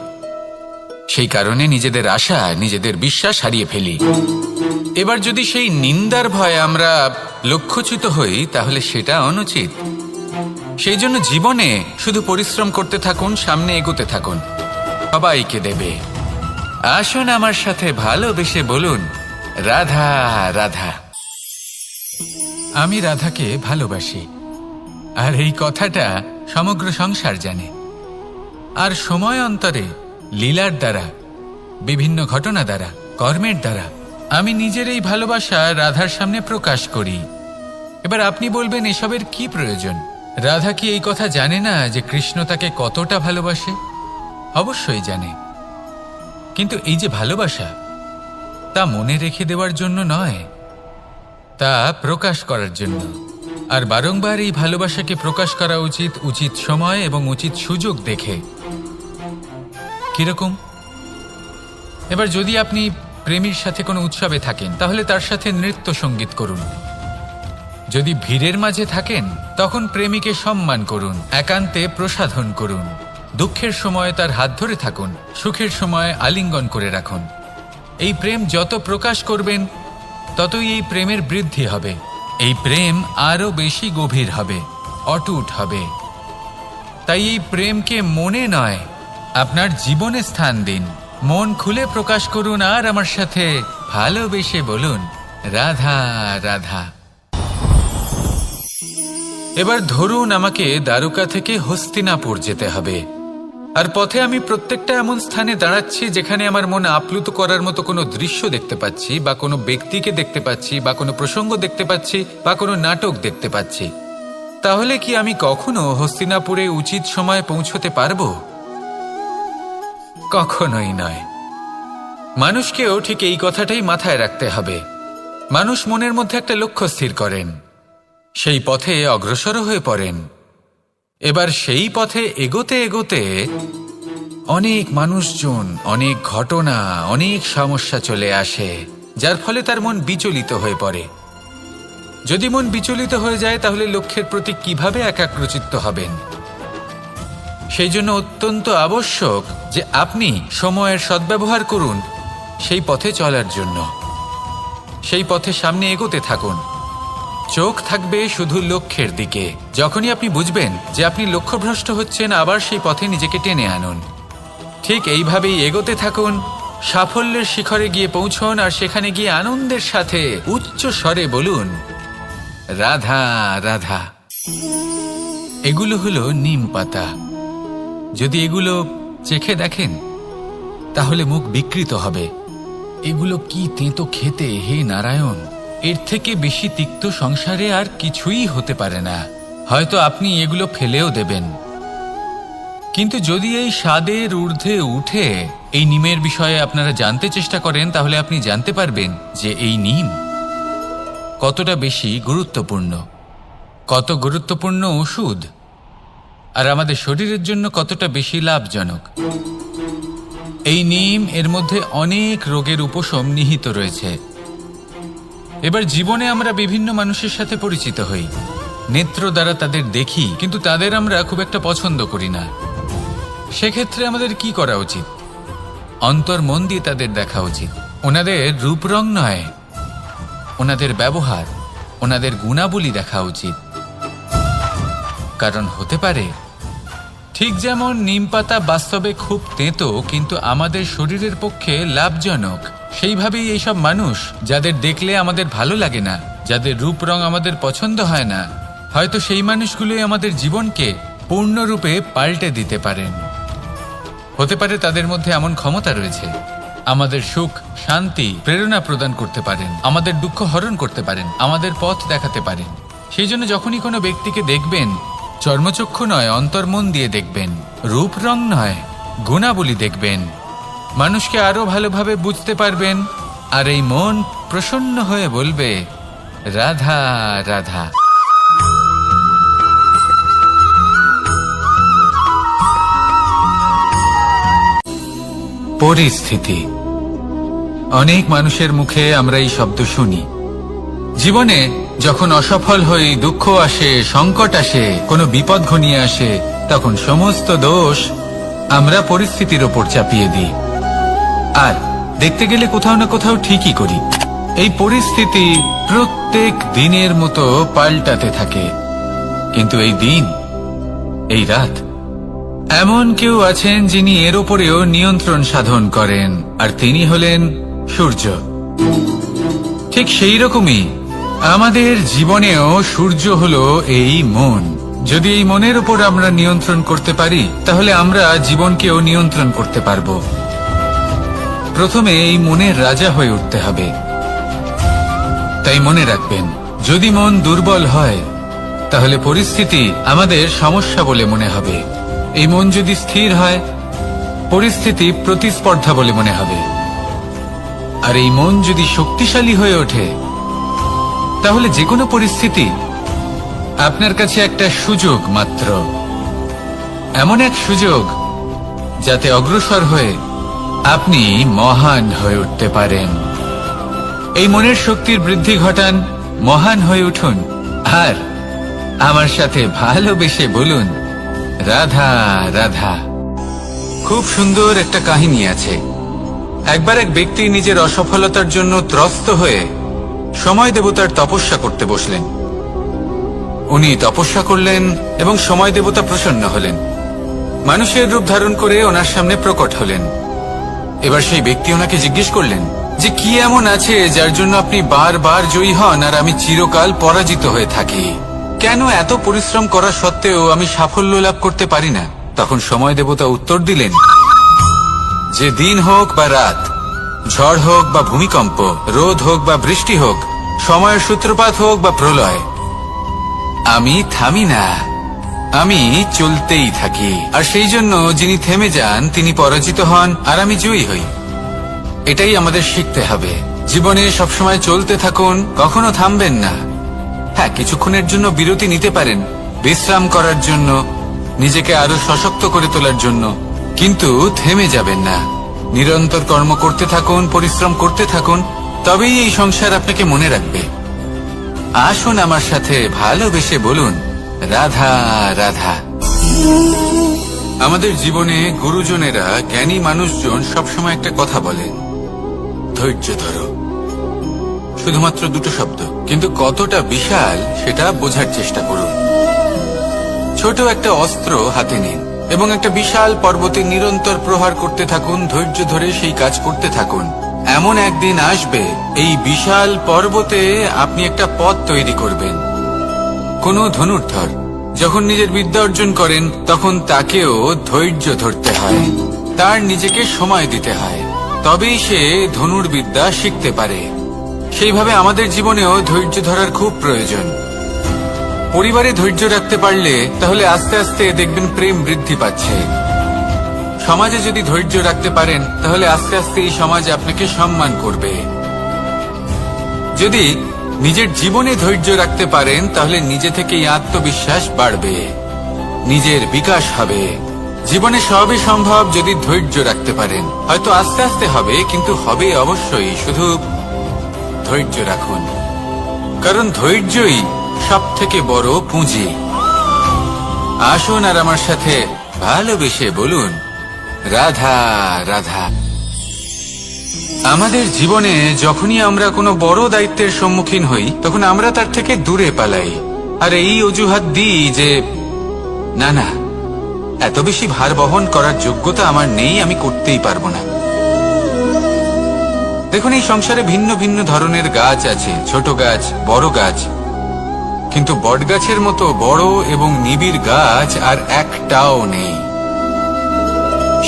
সেই কারণে নিজেদের আশা, নিজেদের বিশ্বাস হারিয়ে ফেলি। এবার যদি সেই নিন্দার ভয়ে আমরা লক্ষ্যচ্যুত হই তাহলে সেটা অনুচিত। সেই জন্য জীবনে শুধু পরিশ্রম করতে থাকুন, সামনে এগোতে থাকুন, সবাইকে দেবে। আসুন আমার সাথে ভালোবেসে বলুন, রাধা রাধা। আমি রাধাকে ভালোবাসি, আর এই কথাটা সমগ্র সংসার জানে। আর সময় অন্তরে লীলার দ্বারা, বিভিন্ন ঘটনা দ্বারা, কর্মের দ্বারা আমি নিজের এই ভালোবাসা রাধার সামনে প্রকাশ করি। এবার আপনি বলবেন, এসবের কি প্রয়োজন? রাধা কি এই কথা জানে না যে কৃষ্ণ তাকে কতটা ভালোবাসে? অবশ্যই জানে, কিন্তু এই যে ভালোবাসা, তা মনে রেখে দেওয়ার জন্য নয়, তা প্রকাশ করার জন্য। আর বারংবার এই ভালোবাসাকে প্রকাশ করা উচিত, উচিত সময় এবং উচিত সুযোগ দেখে। কিরকম? এবার যদি আপনি প্রেমীর সাথে কোনো উৎসবে থাকেন তাহলে তার সাথে নৃত্য সঙ্গীত করুন। যদি ভিড়ের মাঝে থাকেন তখন প্রেমীকে সম্মান করুন, একান্তে প্রসাধন করুন। দুঃখের সময় তার হাত ধরে থাকুন, সুখের সময় আলিঙ্গন করে রাখুন। এই প্রেম যত প্রকাশ করবেন ততই এই প্রেমের বৃদ্ধি হবে। এই প্রেম আরো বেশি গভীর হবে, অটুট হবে। তাই এই প্রেমকে মনে নয়, আপনার জীবনে স্থান দিন। মন খুলে প্রকাশ করুন আর আমার সাথে ভালোবেসে বলুন, রাধা রাধা। এবার ধরুন আমাকে দ্বারকা থেকে হস্তিনাপুর যেতে হবে, আর পথে আমি প্রত্যেকটা এমন স্থানে দাঁড়াচ্ছি যেখানে আমার মন আপ্লুত করার মতো কোনো দৃশ্য দেখতে পাচ্ছি, বা কোনো ব্যক্তিকে দেখতে পাচ্ছি, বা কোনো প্রসঙ্গ দেখতে পাচ্ছি, বা কোনো নাটক দেখতে পাচ্ছি। তাহলে কি আমি কখনো হস্তিনাপুরে উচিত সময়ে পৌঁছতে পারবো? কখনোই নয়। মানুষকেও ঠিক এই কথাটাই মাথায় রাখতে হবে। মানুষ মনের মধ্যে একটা লক্ষ্য স্থির করেন, সেই পথে অগ্রসর হয়ে পড়েন। এবার সেই পথে এগোতে এগোতে অনেক মানুষজন, অনেক ঘটনা, অনেক সমস্যা চলে আসে, যার ফলে তার মন বিচলিত হয়ে পড়ে। যদি মন বিচলিত হয়ে যায় তাহলে লক্ষ্যের প্রতি কিভাবে একাগ্রচিত্ত হবেন? সেই জন্য অত্যন্ত আবশ্যক যে আপনি সময়ের সদ্ব্যবহার করুন সেই পথে চলার জন্য। সেই পথে সামনে এগোতে থাকুন, চোখ থাকবে শুধু লক্ষ্যের দিকে। যখনই আপনি বুঝবেন যে আপনি লক্ষ্যভ্রষ্ট হচ্ছেন, আবার সেই পথে নিজেকে টেনে আনুন। ঠিক এইভাবেই এগোতে থাকুন, সাফল্যের শিখরে গিয়ে পৌঁছন, আর সেখানে গিয়ে আনন্দের সাথে উচ্চ স্বরে বলুন, রাধা রাধা। এগুলো হলো নিম পাতা। যদি এগুলো চেখে দেখেন তাহলে মুখ বিকৃত হবে। এগুলো কি তেঁতো খেতে, হে নারায়ণ! এর থেকে বেশি তিক্ত সংসারে আর কিছুই হতে পারে না। হয়তো আপনি এগুলো ফেলেও দেবেন, কিন্তু যদি এই স্বাদের ঊর্ধ্বে উঠে এই নিমের বিষয়ে আপনারা জানতে চেষ্টা করেন, তাহলে আপনি জানতে পারবেন যে এই নিম কতটা বেশি গুরুত্বপূর্ণ, কত গুরুত্বপূর্ণ ওষুধ, আর আমাদের শরীরের জন্য কতটা বেশি লাভজনক। এই নিম, এর মধ্যে অনেক রোগের উপশম নিহিত রয়েছে। এবার জীবনে আমরা বিভিন্ন মানুষের সাথে পরিচিত হই, নেত্র দ্বারা তাদের দেখি, কিন্তু তাদের আমরা খুব একটা পছন্দ করি না। সেক্ষেত্রে আমাদের কি করা উচিত? অন্তর মন দিয়ে তাদের দেখা উচিত। ওনাদের রূপ রং নয়, ওনাদের ব্যবহার, ওনাদের গুণাবলী দেখা উচিত। কারণ হতে পারে ঠিক যেমন নিম পাতা বাস্তবে খুব তেঁতো কিন্তু আমাদের শরীরের পক্ষে লাভজনক, সেইভাবেই এইসব মানুষ যাদের দেখলে আমাদের ভালো লাগে না, যাদের রূপ রং আমাদের পছন্দ হয় না, হয়তো সেই মানুষগুলোই আমাদের জীবনকে পূর্ণরূপে পাল্টে দিতে পারেন। হতে পারে তাদের মধ্যে এমন ক্ষমতা রয়েছে, আমাদের সুখ, শান্তি, প্রেরণা প্রদান করতে পারেন, আমাদের দুঃখ হরণ করতে পারেন, আমাদের পথ দেখাতে পারেন। সেই জন্য যখনই কোনো ব্যক্তিকে দেখবেন, চর্মচক্ষু নয়, অন্তর্মন দিয়ে দেখবেন, রূপ রং নয়, গুণাবলী দেখবেন। মানুষকে আরো ভালোভাবে বুঝতে পারবেন, আর এই মন প্রসন্ন হয়ে বলবে, রাধা রাধা। পরিস্থিতি। অনেক মানুষের মুখে আমরা এই শব্দ শুনি। জীবনে যখন অসফল হই, দুঃখ আসে, সংকট আসে, কোনো বিপদ ঘনিয়ে আসে, তখন সমস্ত দোষ আমরা পরিস্থিতির ওপর চাপিয়ে দিই। আর দেখতে গেলে কোথাও না কোথাও ঠিকই করি। এই পরিস্থিতি প্রত্যেক দিনের মতো পাল্টাতে থাকে, কিন্তু এই দিন, এই রাত, এমন কেউ আছেন যিনি এর ওপরেও নিয়ন্ত্রণ সাধন করেন, আর তিনি হলেন সূর্য। ঠিক সেই রকমই আমাদের জীবনেও সূর্য হলো এই মন। যদি এই মনের উপর আমরা নিয়ন্ত্রণ করতে পারি, তাহলে আমরা জীবনকেও নিয়ন্ত্রণ করতে পারবো। প্রথমে এই মনের রাজা হয়ে উঠতে হবে। তাই মনে রাখবেন, যদি মন দুর্বল হয় তাহলে পরিস্থিতি আমাদের সমস্যা বলে মনে হবে। এই মন যদি স্থির হয়, পরিস্থিতি প্রতিস্পর্ধা বলে মনে হবে। আর এই মন যদি শক্তিশালী হয়ে ওঠে, তাহলে যে কোনো পরিস্থিতি আপনার কাছে একটা সুযোগ মাত্র, এমন এক সুযোগ যাতে অগ্রসর হয়ে আপনি মহান হয়ে উঠতে পারেন। এই মনের শক্তির বৃদ্ধি ঘটান, মহান হয়ে উঠুন, আর আমার সাথে ভালোবেসে বলুন, রাধা রাধা। খুব সুন্দর একটা কাহিনী আছে। একবার এক ব্যক্তি নিজের অসফলতার জন্য ত্রস্ত হয়ে সময় দেবতার তপস্যা করতে বসলেন। উনি তপস্যা করলেন এবং সময় দেবতা প্রসন্ন হলেন, মানুষের রূপ ধারণ করে ওনার সামনে প্রকট হলেন। এবার সেই ব্যক্তি ওনাকে জিজ্ঞেস করলেন যে কি এমন আছে যার জন্য আপনি বারবার জয়ী হন আর আমি চিরকাল পরাজিত হয়ে থাকি? কেন এত পরিশ্রম করা সত্ত্বেও আমি সাফল্য লাভ করতে পারি না? তখন সময় দেবতা উত্তর দিলেন যে দিন হোক বা রাত, ঝড় হোক বা ভূমিকম্প, রোদ হোক বা বৃষ্টি হোক, সময়ের সূত্রপাত হোক বা প্রলয়, আমি থামি না, আমি চলতেই থাকি। আর সেই জন্য যিনি থেমে যান তিনি পরাজিত হন আর আমি জয়ী হই। এটাই আমাদের শিখতে হবে। জীবনে সবসময় চলতে থাকুন, কখনো থামবেন না। হ্যাঁ, কিছুক্ষণের জন্য বিরতি নিতে পারেন, বিশ্রাম করার জন্য, নিজেকে আরো সশক্ত করে তোলার জন্য, কিন্তু থেমে যাবেন না। নিরন্তর কর্ম করতে থাকুন, পরিশ্রম করতে থাকুন, তবেই এই সংসার আপনাকে মনে রাখবে। আসুন আমার সাথে ভালোবেসে বলুন রাধা রাধা। আমাদের জীবনে গুরুজনেরা, জ্ঞানী মানুষজন সবসময় একটা কথা বলেন, ধৈর্য ধরো। শুধুমাত্র দুটো শব্দ, কিন্তু কতটা বিশাল সেটা বোঝার চেষ্টা করুন। ছোট একটা অস্ত্র হাতে নিন এবং একটা বিশাল পর্বতে নিরন্তর প্রহার করতে থাকুন, ধৈর্য ধরে সেই কাজ করতে থাকুন। এমন একদিন আসবে এই বিশাল পর্বতে আপনি একটা পথ তৈরি করবেন। কোনো ধনুর্ধর যখন নিজের বিদ্যা অর্জন করেন তখন তাকেও ধৈর্য ধরতে হয়, তার নিজেকে সময় দিতে হয়, তবেই সে ধনুর্বিদ্যা শিখতে পারে। সেইভাবে আমাদের জীবনেও ধৈর্য ধরার খুব প্রয়োজন। পরিবারে ধৈর্য রাখতে পারলে তাহলে আস্তে আস্তে দেখবেন প্রেম বৃদ্ধি পাচ্ছে। সমাজে যদি ধৈর্য রাখতে পারেন তাহলে আস্তে আস্তে এই সমাজ আপনাকে সম্মান করবে। যদি নিজের জীবনে ধৈর্য রাখতে পারেন তাহলে নিজে থেকেই আত্মবিশ্বাস বাড়বে, নিজের বিকাশ হবে। জীবনে সবই সম্ভব যদি ধৈর্য রাখতে পারেন। হয়তো আস্তে আস্তে হবে, কিন্তু হবে অবশ্যই। শুধু ধৈর্য রাখুন, কারণ ধৈর্যই সব থেকে বড় পুঁজি। আসুন আর আমার সাথে ভালোবেসে বলুন রাধা রাধা। আমাদের জীবনে যখনই আমরা কোনো বড় দায়িত্বের সম্মুখীন হই তখন আমরা তার থেকে দূরে পালাই আর এই অজুহাত দিই যে না না, এত বেশি ভার বহন করার যোগ্যতা আমার নেই, আমি করতেই পারবো না। দেখুন, এই সংসারে ভিন্ন ভিন্ন ধরনের গাছ আছে, ছোট গাছ, বড় গাছ, কিন্তু বটগাছের মতো বড় এবং নিবিড় গাছ আর একটাও নেই।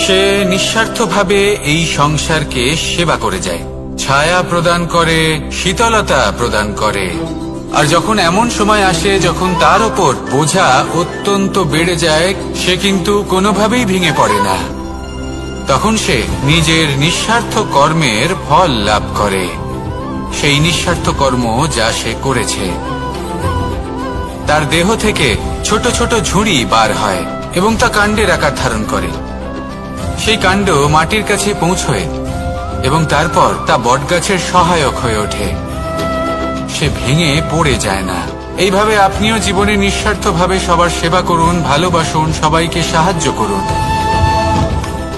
সে নিঃস্বার্থভাবে এই সংসারকে সেবা করে যায়, ছায়া প্রদান করে, শীতলতা প্রদান করে। আর যখন এমন সময় আসে যখন তার ওপর বোঝা অত্যন্ত বেড়ে যায়, সে কিন্তু কোনোভাবেই ভেঙে পড়ে না। তখন সে নিজের নিঃস্বার্থ কর্মের ফল লাভ করে, সেই নিঃস্বার্থ কর্ম যা সে করেছে। তার দেহ থেকে ছোট ছোট ঝুড়ি বার হয় এবং তা কাণ্ডের আকার ধারণ করে। সেই কাণ্ড মাটির কাছে পৌঁছয় এবং তারপর তা বটগাছের সহায়ক হয়ে ওঠে। সে ভেঙে পড়ে যায় না। এইভাবে আপনিও জীবনে নিঃস্বার্থভাবে সবার সেবা করুন, ভালোবাসুন, সবাইকে সাহায্য করুন।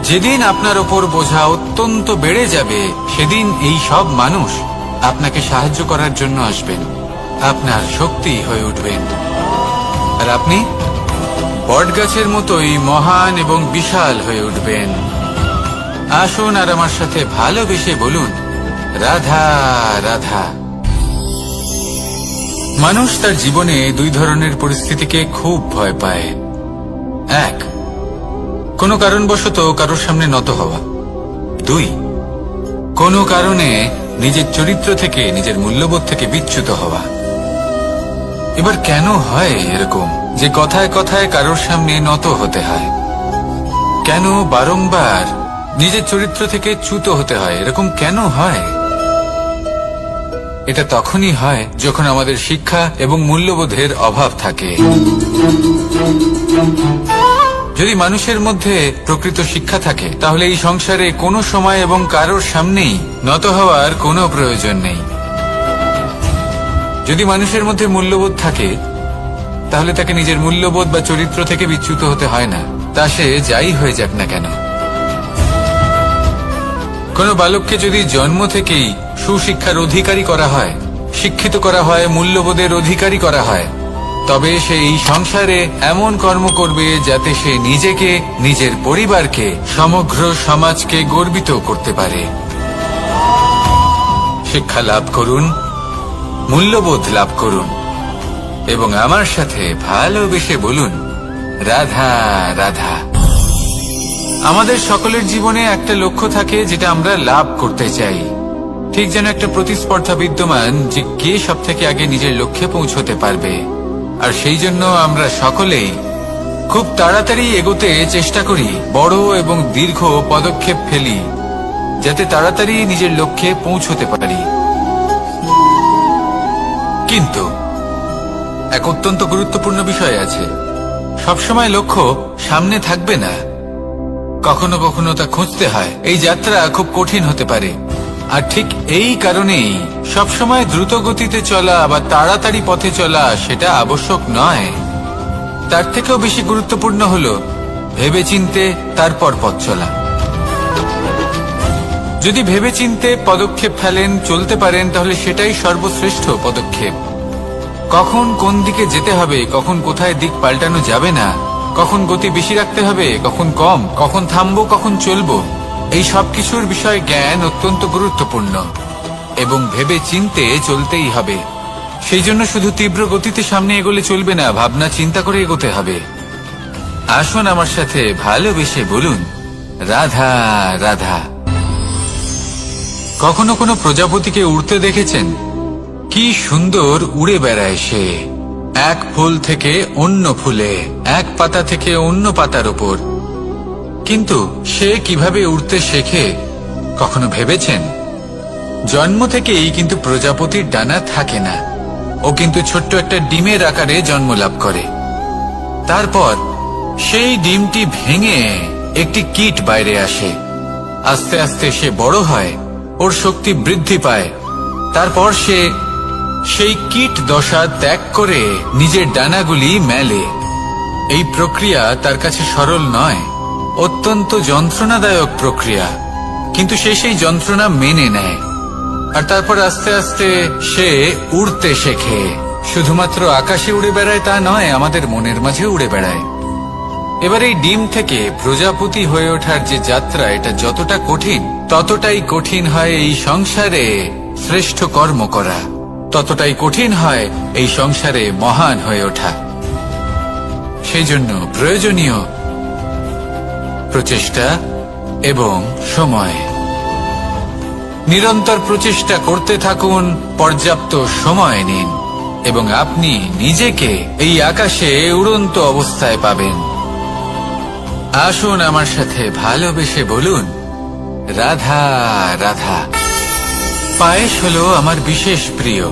যেদিন আপনার ওপর বোঝা অত্যন্ত বেড়ে যাবে সেদিন এই সব মানুষ আপনাকে সাহায্য করার জন্য আসবেন, আপনার শক্তি হয়ে উঠবেন, আর আপনি বটগাছের মতোই মহান এবং বিশাল হয়ে উঠবেন। আসুন আর আমার সাথে ভালোবেসে বলুন রাধা রাধা। মানুষ তার জীবনে দুই ধরনের পরিস্থিতিকে খুব ভয় পায়। এক, কোনো কারণবশত কারোর সামনে নত হওয়া। দুই, কোনো কারণে নিজের চরিত্র থেকে, নিজের মূল্যবোধ থেকে বিচ্যুত হওয়া। এবার কেন হয় এরকম যে কথায় কথায় কারোর সামনে নত হতে হয়? কেন বারংবার নিজের চরিত্র থেকে চ্যুত হতে হয়? এরকম কেন হয়? এটা তখনই হয় যখন আমাদের শিক্ষা এবং মূল্যবোধের অভাব থাকে। যদি মানুষের মধ্যে প্রকৃত শিক্ষা থাকে তাহলে এই সংসারে কোনো সময় এবং কারোর সামনেই নত হওয়ার কোনো প্রয়োজন নেই। যদি মানুষের মধ্যে মূল্যবোধ থাকে তাহলে তাকে নিজের মূল্যবোধ বা চরিত্র থেকে বিচ্যুত হতে হয় না, তা সে যাই হয়ে যাক না কেন। কোনো বালককে যদি জন্ম থেকেই সুশিক্ষার অধিকারী করা হয়, শিক্ষিত করা হয়, মূল্যবোধের অধিকারী করা হয়, তবে সে এই সংসারে এমন কর্ম করবে যাতে সে নিজেকে, নিজের পরিবারকে, সমগ্র সমাজকে গর্বিত করতে পারে। শিক্ষা লাভ করুন, মূল্যবোধ লাভ করুন এবং আমার সাথে ভালোবেসে বলুন, রাধা রাধা। আমাদের সকলের জীবনে একটা লক্ষ্য থাকে যেটা আমরা লাভ করতে চাই। ঠিক যেন একটা প্রতিস্পর্ধা বিদ্যমান যে কে সব থেকে আগে নিজের লক্ষ্যে পৌঁছতে পারবে। আর সেই জন্য আমরা সকলেই খুব তাড়াতাড়ি এগোতে চেষ্টা করি, বড় এবং দীর্ঘ পদক্ষেপ ফেলি যাতে তাড়াতাড়ি নিজের লক্ষ্যে পৌঁছতে পারি। কিন্তু এক অত্যন্ত গুরুত্বপূর্ণ বিষয় আছে, সবসময় লক্ষ্য সামনে থাকবে না, কখনো কখনো তা খুঁজতে হয়। এই যাত্রা খুব কঠিন হতে পারে, আর ঠিক এই কারণেই সবসময় দ্রুত গতিতে চলা বা তাড়াতাড়ি পথে চলা সেটা আবশ্যক নয়। তার থেকেও বেশি গুরুত্বপূর্ণ হলো ভেবেচিন্তে তারপর পথ চলা। যদি ভেবেচিন্তে পদক্ষেপ ফেলেন, চলতে পারেন, তাহলে সেটাই সর্বশ্রেষ্ঠ পদক্ষেপ। কখন কোন দিকে যেতে হবে, কখন কোথায় দিক পাল্টানো যাবে না, কখন গতি বেশি রাখতে হবে, কখন কম, কখন থামবো, কখন চলবো, এই সব কিছুর বিষয়ে জ্ঞান অত্যন্ত গুরুত্বপূর্ণ এবং ভেবে চিন্তে চলতেই হবে। সেই জন্য শুধু তীব্র গতিতে সামনে এগোলে চলবে না, ভাবনা চিন্তা করে এগোতে হবে। আসুন আমার সাথে ভালোবেসে বলুন, রাধা রাধা। কখনো কোনো প্রজাপতিকে উড়তে দেখেছেন? কি সুন্দর উড়ে বেড়ায় সে, এক ফুল থেকে অন্য ফুলে, এক পাতা থেকে অন্য পাতার উপর। কিন্তু সে কিভাবে উড়তে শেখে কখনো ভেবেছেন? জন্ম থেকেই কিন্তু প্রজাপতির ডানা থাকে না, ও কিন্তু ছোট্ট একটা ডিমের আকারে জন্ম লাভ করে। তারপর সেই ডিমটি ভেঙে একটি কীট বাইরে আসে। আস্তে আস্তে সে বড় হয়, ওর শক্তি বৃদ্ধি পায়। তারপর সে সেই কীট দশা ত্যাগ করে নিজের ডানাগুলি মেলে। এই প্রক্রিয়া তার কাছে সরল নয়, অত্যন্ত যন্ত্রণাদায়ক প্রক্রিয়া, কিন্তু সে সেই যন্ত্রণা মেনে নেয়। আর তারপর আস্তে আস্তে সে উড়তে শেখে। শুধুমাত্র আকাশে উড়ে বেড়ায় তা নয়, আমাদের মনের মাঝে উড়ে বেড়ায়। এবার এই ডিম থেকে প্রজাপতি হয়ে ওঠার যে যাত্রা, এটা যতটা কঠিন, ততটাই কঠিন হয় এই সংসারে শ্রেষ্ঠ কর্ম করা, ততটাই কঠিন হয় এই সংসারে মহান হয়ে ওঠা। সেই জন্য প্রয়োজনীয় প্রচেষ্টা এবং সময়। নিরন্তর প্রচেষ্টা করতে থাকুন, পর্যাপ্ত সময় নিন এবং আপনি নিজেকে এই আকাশে উড়ন্ত অবস্থায় পাবেন। আসুন আমার সাথে ভালোবেসে বলুন, রাধা রাধা। পায়েস হলো আমার বিশেষ প্রিয়।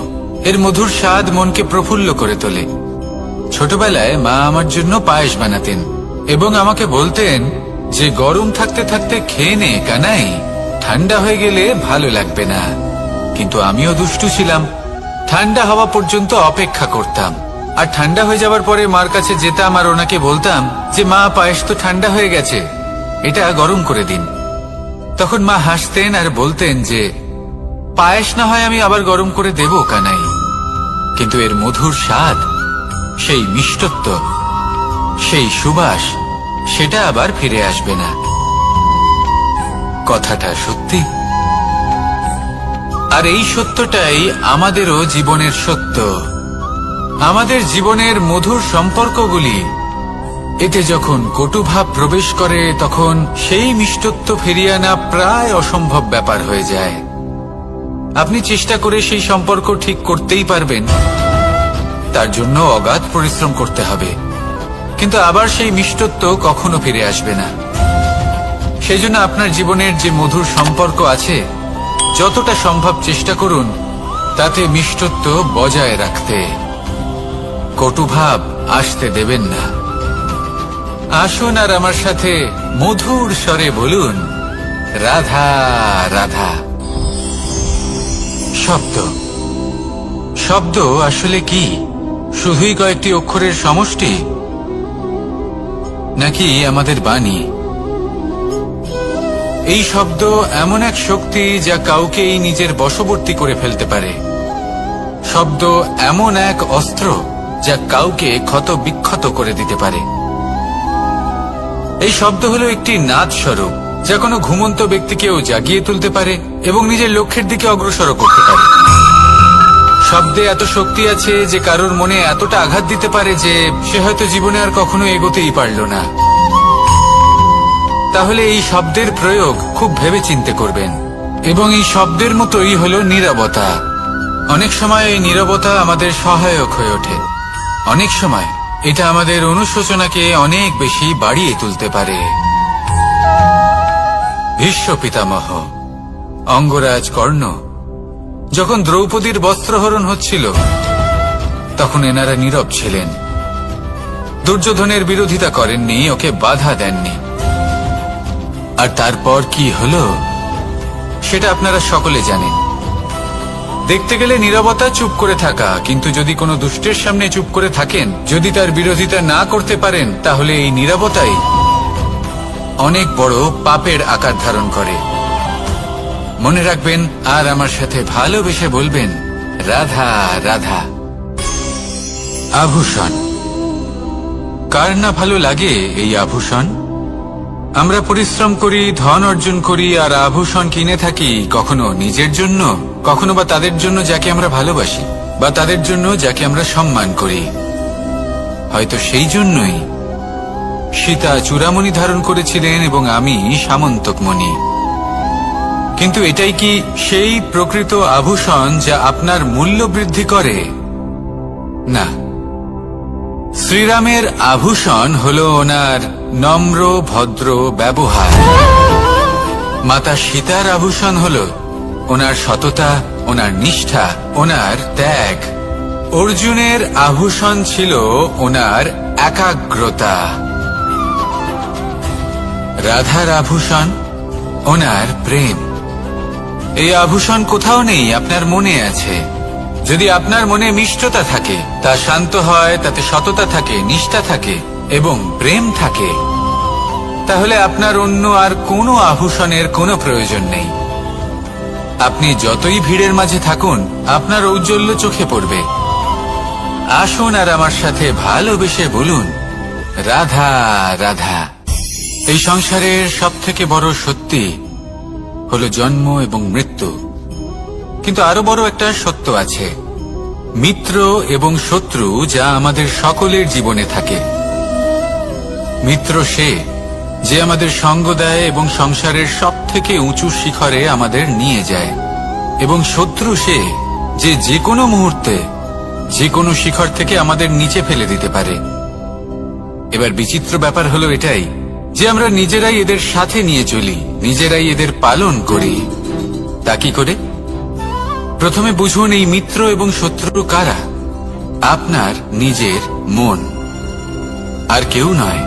এর মধুর স্বাদ মনকে প্রফুল্ল করে তোলে। ছোটবেলায় মা আমার জন্য পায়েস বানাতেন এবং আমাকে বলতেন যে গরম থাকতে থাকতে খেয়ে নে কানাই, ঠান্ডা হয়ে গেলে ভালো লাগবে না। কিন্তু আমিও দুষ্টু ছিলাম, ঠান্ডা হওয়া পর্যন্ত অপেক্ষা করতাম, আর ঠান্ডা হয়ে যাওয়ার পরে মার কাছে যেতাম আর ওনাকে বলতাম যে মা, পায়েস তো ঠান্ডা হয়ে গেছে, এটা গরম করে দিন। তখন মা হাসতেন আর বলতেন যে পায়েস না হয় আমি আবার গরম করে দেব কানাই, কিন্তু এর মধুর স্বাদ, সেই মিষ্টত্ব, সেই সুবাস, সেটা আবার ফিরে আসবে না। কথাটা সত্যি, আর এই সত্যটাই আমাদেরও জীবনের সত্য। আমাদের জীবনের মধুর সম্পর্কগুলি, এতে যখন কটুভাব প্রবেশ করে তখন সেই মিষ্টত্ব ফিরিয়ে আনা প্রায় অসম্ভব ব্যাপার হয়ে যায়। আপনি চেষ্টা করে সেই সম্পর্ক ঠিক করতেই পারবেন, তার জন্য অগাধ পরিশ্রম করতে হবে, কিন্তু আবার সেই মিষ্টত্ব কখনো ফিরে আসবে না। সেই জন্য আপনার জীবনের যে মধুর সম্পর্ক আছে, যতটা সম্ভব চেষ্টা করুন তাতে মিষ্টত্ব বজায় রাখতে। কটুভাব আসতে দেবেন না। আসুন আর আমার সাথে মধুর স্বরে বলুন, রাধা রাধা। শব্দ, শব্দ আসলে কি? শুধুই কয়েকটি অক্ষরের সমষ্টি, নাকি আমাদের বাণী? এই শব্দ এমন এক শক্তি যা কাউকেই নিজের বশবর্তী করে ফেলতে পারে। শব্দ এমন এক অস্ত্র যা কাউকে ক্ষত বিক্ষত করে দিতে পারে। এই শব্দ হলো একটি নাদ স্বরূপ যা কোনো ঘুমন্ত ব্যক্তিকেও জাগিয়ে তুলতে পারে এবং নিজের লক্ষ্যের দিকে অগ্রসর করতে পারে। শব্দে এত শক্তি আছে যে কারোর মনে এতটা আঘাত দিতে পারে যে সে হয়তো জীবনে আর কখনো এগোতেই পারল না। তাহলে এই শব্দের প্রয়োগ খুব ভেবেচিন্তে করবেন। এবং এই শব্দের মতোই হলো নীরবতা। অনেক সময় এই নীরবতা আমাদের সহায়ক হয়ে ওঠে। অনেক সময় এটা আমাদের অনুশোচনাকে অনেক বেশি বাড়িয়ে তুলতে পারে। ভীষ্ম পিতামহ, অঙ্গরাজ কর্ণ যখন দ্রৌপদীর বস্ত্রহরণ হচ্ছিল তখন এনারা নীরব ছিলেন। দুর্যোধনের বিরোধিতা করেননি, ওকে বাধা দেননি। আর তারপর কি হলো সেটা আপনারা সকলে জানেন। দেখতে গেলে নীরবতা চুপ করে থাকা, কিন্তু যদি কোনো দুষ্টের সামনে চুপ করে থাকেন, যদি তার বিরোধিতা না করতে পারেন, তাহলে এই নীরবতাই অনেক বড় পাপের আকার ধারণ করে। মনে রাখবেন আর আমার সাথে ভালোবেসে বলবেন, রাধা রাধা। আভূষণ, কার না ভালো লাগে এই আভূষণ? আমরা পরিশ্রম করি, ধন অর্জন করি আর আভূষণ কিনে থাকি, কখনো নিজের জন্য, কখনো বা তাদের জন্য যাকে আমরা ভালোবাসি, বা তাদের জন্য যাকে আমরা সম্মান করি। হয়তো সেই জন্যই সীতা চূড়ামণি ধারণ করেছিলেন এবং আমি সামন্তকমণি। কিন্তু এটাই কি সেই প্রকৃত আভূষণ যা আপনার মূল্য বৃদ্ধি করে? না। শ্রীরামের আভূষণ হলো ওনার নম্র ভদ্র ব্যবহার। মাতা সীতার আভূষণ হলো ওনার সততা, ওনার নিষ্ঠা, ওনার ত্যাগ। অর্জুনের আভূষণ ছিল ওনার একাগ্রতা। রাধার আভূষণ ওনার প্রেম। এই আভূষণ কোথাও নেই, আপনার মনে আছে। যদি আপনার মনে মিষ্টতা থাকে, তা শান্ত হয়, তাতে সততা থাকে, নিষ্ঠা থাকে এবং প্রেম থাকে, তাহলে আপনার অন্য আর কোনো আভূষণের কোনো প্রয়োজন নেই। আপনি যতই ভিড়ের মাঝে থাকুন, আপনার ঔজ্জ্বল্য চোখে পড়বে। আসুন আর আমার সাথে ভালোবেসে বলুন, রাধা রাধা। এই সংসারের সবথেকে বড় সত্যি হলো জন্ম এবং মৃত্যু, কিন্তু আরো বড় একটা সত্য আছে, মিত্র এবং শত্রু, যা আমাদের সকলের জীবনে থাকে। মিত্র সে যে আমাদের সঙ্গ দেয় এবং সংসারের সবথেকে উঁচু শিখরে আমাদের নিয়ে যায়, এবং শত্রু সে যে যে কোনো মুহূর্তে যে কোনো শিখর থেকে আমাদের নিচে ফেলে দিতে পারে। এবার বিচিত্র ব্যাপার হলো এটাই যে আমরা নিজেরাই এদের সাথে নিয়ে চলি, নিজেরাই এদের পালন করি। তা কি করে? প্রথমে বুঝুন এই মিত্র এবং শত্রু কারা। আপনার নিজের মন, আর কেউ নয়।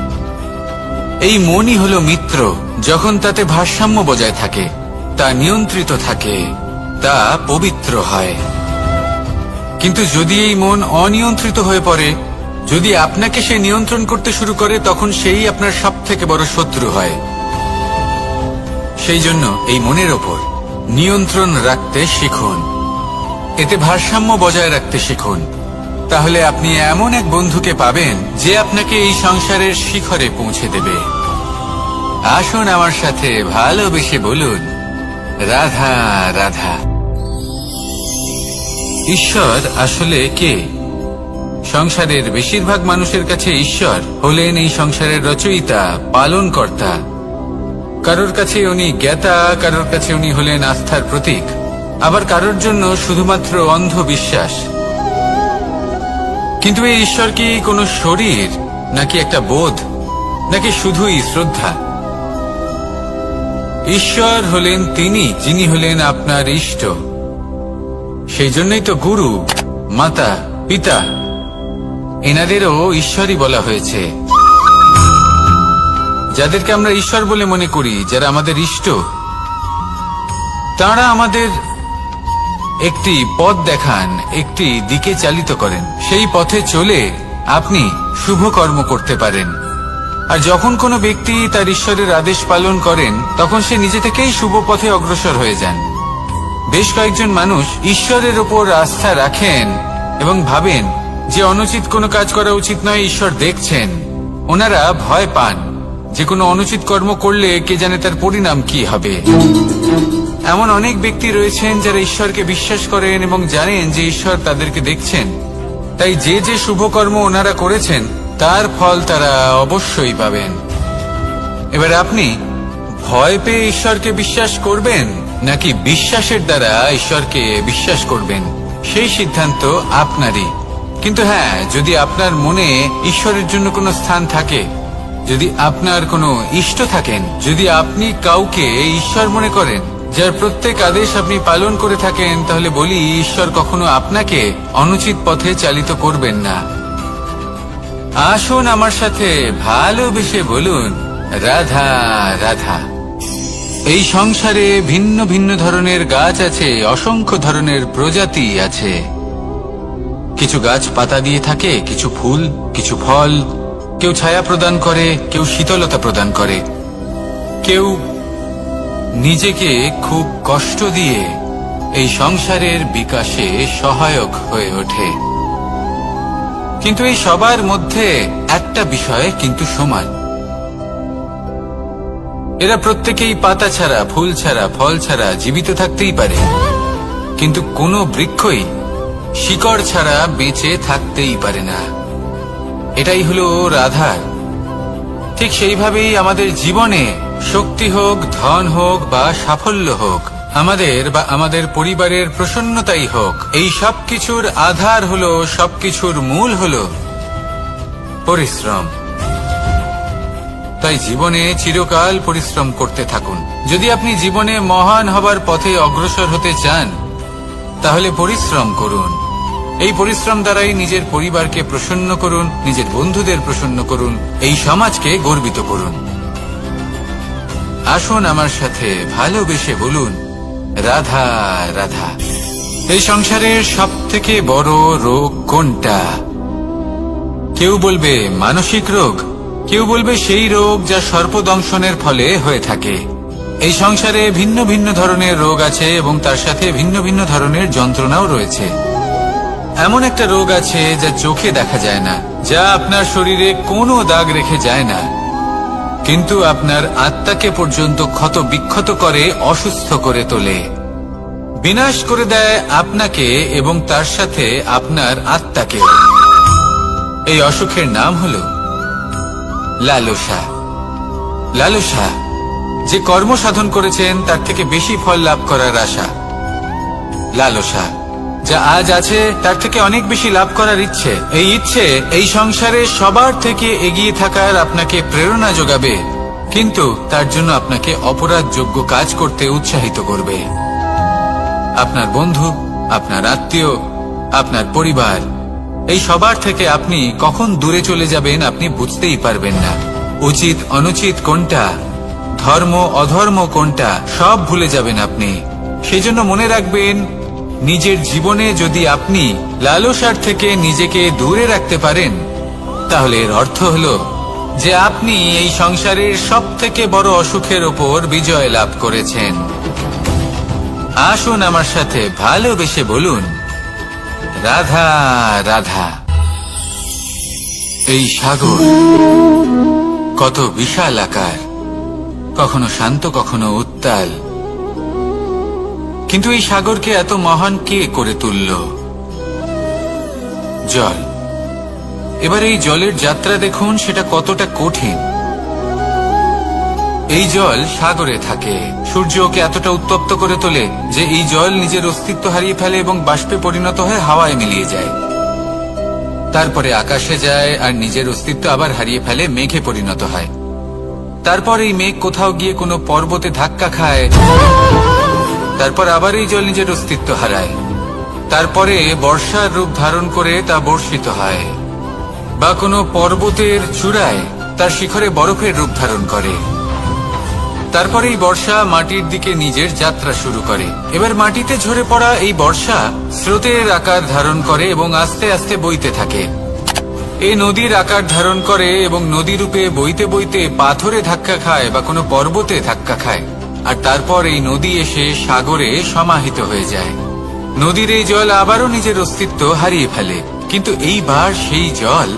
এই মনই হলো মিত্র। যখন তাতে ভারসাম্য বজায় থাকে, তা নিয়ন্ত্রিত থাকে, তা পবিত্র হয়। কিন্তু যদি এই মন অনিয়ন্ত্রিত হয়ে পড়ে, যদি আপনাকে সে নিয়ন্ত্রণ করতে শুরু করে, তখন সেই আপনার সবথেকে বড় শত্রু হয়। সেই জন্য এই মনের ওপর নিয়ন্ত্রণ রাখতে শিখুন, এতে ভারসাম্য বজায় রাখতে শিখুন। তাহলে আপনি এমন এক বন্ধুকে পাবেন যে আপনাকে এই সংসারের শিখরে পৌঁছে দেবে। আসুন আমার সাথে ভালোবেসে বলুন, রাধা রাধা। ঈশ্বর আসলে কে? সংসারের বেশিরভাগ মানুষের কাছে ঈশ্বর হলেন এই সংসারের রচয়িতা, পালনকর্তা। কারোর কাছে উনি জ্ঞাতা, কারোর কাছে উনি হলেন আস্থার প্রতীক, আবার কারোর জন্য শুধুমাত্র অন্ধবিশ্বাস। কিন্তু এই ঈশ্বর কি কোনো শরীর, নাকি একটা বোধ, নাকি শুধুই শ্রদ্ধা? ঈশ্বর হলেন তিনি যিনি হলেন আপনার ইষ্ট। সেই জন্যই তো গুরু, মাতা, পিতা এনাদেরও ঈশ্বরই বলা হয়েছে। যাদেরকে আমরা ঈশ্বর বলে মনে করি, যারা আমাদের ইষ্ট, তারা আমাদের একটি পথ দেখান, একটি দিকে চালিত করেন। সেই পথে চলে আপনি শুভ কর্ম করতে পারেন। আর যখন কোনো ব্যক্তি তার ঈশ্বরের আদেশ পালন করেন তখন সে নিজে থেকেই শুভ পথে অগ্রসর হয়ে যান। বেশ কয়েকজন মানুষ ঈশ্বরের ওপর আস্থা রাখেন এবং ভাবেন যে অনুচিত কোনো কাজ করা উচিত নয়, ঈশ্বর দেখছেন। ওনারা ভয় পান যে কোনো অনুচিত কর্ম করলে কে জানে তার পরিণাম কি হবে। এমন অনেক ব্যক্তি রয়েছেন যারা ঈশ্বরকে বিশ্বাস করেন এবং জানেন যে ঈশ্বর তাদেরকে দেখছেন, তাই যে যে শুভ কর্ম ওনারা করেছেন তার ফল তারা অবশ্যই পাবেন। এবার আপনি ভয় পেয়ে ঈশ্বরকে বিশ্বাস করবেন নাকি বিশ্বাসের দ্বারা ঈশ্বরকে বিশ্বাস করবেন, সেই সিদ্ধান্ত আপনারই। কিন্তু হ্যাঁ, যদি আপনার মনে ঈশ্বরের জন্য কোনো স্থান থাকে, যদি আপনার কোনো ইষ্ট থাকেন, যদি আপনি কাউকে ঈশ্বর মনে করেন যার প্রত্যেক আদেশ আপনি পালন করে থাকেন, তাহলে বলি ঈশ্বর কখনো আপনাকে অনুচিত পথে চালিত করবেন না। আসুন আমার সাথে ভালোবেসে বলুন, রাধা রাধা। এই সংসারে ভিন্ন ভিন্ন ধরনের গাছ আছে, অসংখ্য ধরনের প্রজাতি আছে। কিছু গাছ পাতা দিয়ে থাকে, কিছু ফুল, কিছু ফল। কেউ ছায়া প্রদান করে, কেউ শীতলতা প্রদান করে, কেউ নিজেকে খুব কষ্ট দিয়ে এই সংসারের বিকাশে সহায়ক হয়ে ওঠে। কিন্তু এই সবার মধ্যে একটা বিষয় কিন্তু সমান, এরা প্রত্যেকেই পাতা ছাড়া, ফুল ছাড়া, ফল ছাড়া জীবিত থাকতেই পারে, কিন্তু কোনো বৃক্ষই শিকড় ছাড়া বেঁচে থাকতেই পারে না। এটাই হলো রাধা। ঠিক সেইভাবেই আমাদের জীবনে শক্তি হোক, ধন হোক বা সাফল্য হোক, আমাদের বা আমাদের পরিবারের প্রসন্নতাই হোক, এই সবকিছুর আধার হলো, সবকিছুর মূল হলো পরিশ্রম। তাই জীবনে চিরকাল পরিশ্রম করতে থাকুন। যদি আপনি জীবনে মহান হবার পথে অগ্রসর হতে চান, তাহলে পরিশ্রম করুন। এই পরিশ্রম দ্বারাই নিজের পরিবারকে প্রসন্ন করুন, নিজের বন্ধুদের প্রসন্ন করুন, এই সমাজকে গর্বিত করুন। আসুন আমার সাথে ভালোবেসে বলুন, রাধা রাধা। এই সংসারের সব থেকে বড় রোগ কোনটা? কেউ বলবে মানসিক রোগ, কেউ বলবে সেই রোগ যা সর্পদংশনের ফলে হয়ে থাকে। এই সংসারে ভিন্ন ভিন্ন ধরনের রোগ আছে এবং তার সাথে ভিন্ন ভিন্ন ধরনের যন্ত্রণাও রয়েছে। এমন একটা রোগ আছে যা চোখে দেখা যায় না, যা আপনার শরীরে কোনো দাগ রেখে যায় না, কিন্তু আপনার আত্মাকে পর্যন্ত ক্ষত বিক্ষত করে, অসুস্থ করে তোলে, বিনাশ করে দেয় আপনাকে এবং তার সাথে আপনার আত্মাকে। এই অসুখের নাম হল লালসা। লালসা, যে কর্ম সাধন করেছেন তার থেকে বেশি ফল লাভ করার আশা। লালসা, যা আজ আছে তার থেকে অনেক বেশি লাভ করার ইচ্ছে। এই ইচ্ছে এই সংসারে সবার থেকে এগিয়ে থাকার আপনাকে প্রেরণা যোগাবে, কিন্তু তার জন্য আপনাকে অপরাধযোগ্য কাজ করতে উৎসাহিত করবে। আপনার বন্ধু, আপনার আত্মীয়, আপনার পরিবার, এই সবার থেকে আপনি কখন দূরে চলে যাবেন আপনি বুঝতেই পারবেন না। উচিত অনুচিত কোনটা, ধর্ম অধর্ম কোনটা, সব ভুলে যাবেন আপনি। সেজন্য মনে রাখবেন, নিজের জীবনে যদি আপনি লালসার থেকে নিজেকে দূরে রাখতে পারেন, তাহলে এর অর্থ হলো যে আপনি এই সংসারের সব থেকে বড় অসুখের ওপর বিজয় লাভ করেছেন। আসুন আমার সাথে ভালোবেসে বলুন, রাধা রাধা। এই সাগর কত বিশাল আকার, কখনো শান্ত কখনো উত্তাল, কিন্তু এই সাগরকে এত মহান কে করে তুলল? জল। এবার এই জলের যাত্রা দেখুন, সেটা কতটা কঠিন। এই জল সাগরে থাকে, সূর্য ওকে এতটা উত্তপ্ত করে তোলে যে এই জল নিজের অস্তিত্ব হারিয়ে ফেলে এবং বাষ্পে পরিণত হয়ে হাওয়ায় মিলিয়ে যায়। তারপরে আকাশে যায় আর নিজের অস্তিত্ব আবার হারিয়ে ফেলে, মেঘে পরিণত হয়। তারপর এই মেঘ কোথাও গিয়ে কোনো পর্বতে ধাক্কা খায়, তারপর আবার এই জল নিজের অস্তিত্ব হারায়। তারপরে বর্ষার রূপ ধারণ করে তা বর্ষিত হয়, বা কোনো পর্বতের চূড়ায় তার শিখরে বরফের রূপ ধারণ করে। তারপরে এই বর্ষা মাটির দিকে নিজের যাত্রা শুরু করে। এবার মাটিতে ঝরে পড়া এই বর্ষা স্রোতের আকার ধারণ করে এবং আস্তে আস্তে বইতে থাকে। এই নদীর আকার ধারণ করে এবং নদী রূপে বইতে বইতে পাথরে ধাক্কা খায় বা কোনো পর্বতে ধাক্কা খায়, আর তারপর এই নদী এসে সাগরে সমাহিত হয়ে যায়। নদীর এই জল আবারও নিজের অস্তিত্ব হারিয়ে ফেলে, কিন্তু এইবার সেই জল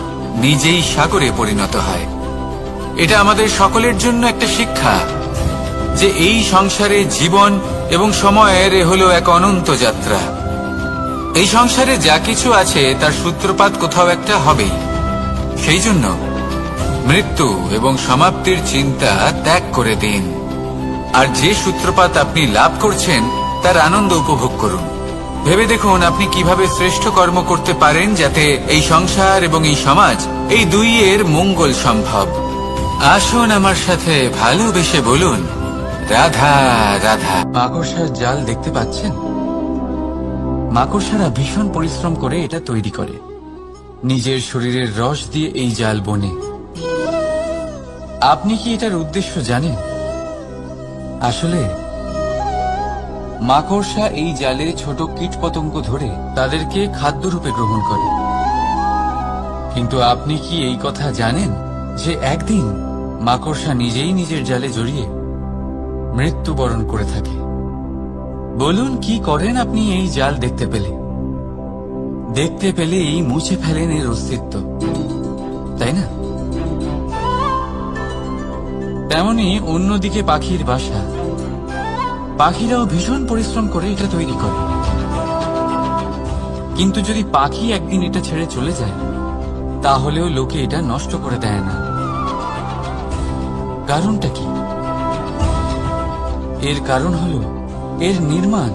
নিজেই সাগরে পরিণত হয়। এটা আমাদের সকলের জন্য একটা শিক্ষা যে এই সংসারে জীবন এবং সময়ের হলো এক অনন্ত যাত্রা। এই সংসারে যা কিছু আছে তার সূত্রপাত কোথাও একটা হবেই। সেই জন্য মৃত্যু এবং সমাপ্তির চিন্তা ত্যাগ করে দিন, আর যে সূত্রপাত আপনি লাভ করছেন তার আনন্দ উপভোগ করুন। ভেবে দেখুন আপনি কিভাবে শ্রেষ্ঠ কর্ম করতে পারেন যাতে এই সংসার এবং এই সমাজ এই দুইয়ের মঙ্গল সম্ভব। আসুন আমার সাথে ভালোবেসে বলুন, রাধা রাধা। মাকড়সার জাল দেখতে পাচ্ছেন? মাকড়সারা ভীষণ পরিশ্রম করে এটা তৈরি করে। নিজের শরীরের রস দিয়ে এই জাল বোনে। আপনি কি এটার উদ্দেশ্য জানেন? আসলে মাকড়সা এই জালে ছোট কীটপতঙ্গ ধরে তাদেরকে খাদ্যরূপে গ্রহণ করে। কিন্তু আপনি কি এই কথা জানেন যে একদিন মাকড়সা নিজেই নিজের জালে জড়িয়ে মৃত্যুবরণ করে থাকে? বলুন, কি করেন আপনি এই জাল দেখতে পেলে? দেখতে পেলেই মুছে ফেলেন এর অস্তিত্ব, তাই না? তেমনি অন্যদিকে পাখির বাসা। পাখিরাও ভীষণ পরিশ্রম করে এটা তৈরি করে। কিন্তু যদি পাখি একদিন এটা ছেড়ে চলে যায়, তাহলেও লোকে এটা নষ্ট করে দেয় না। কারণটা কি? এর কারণ হলো এর নির্মাণ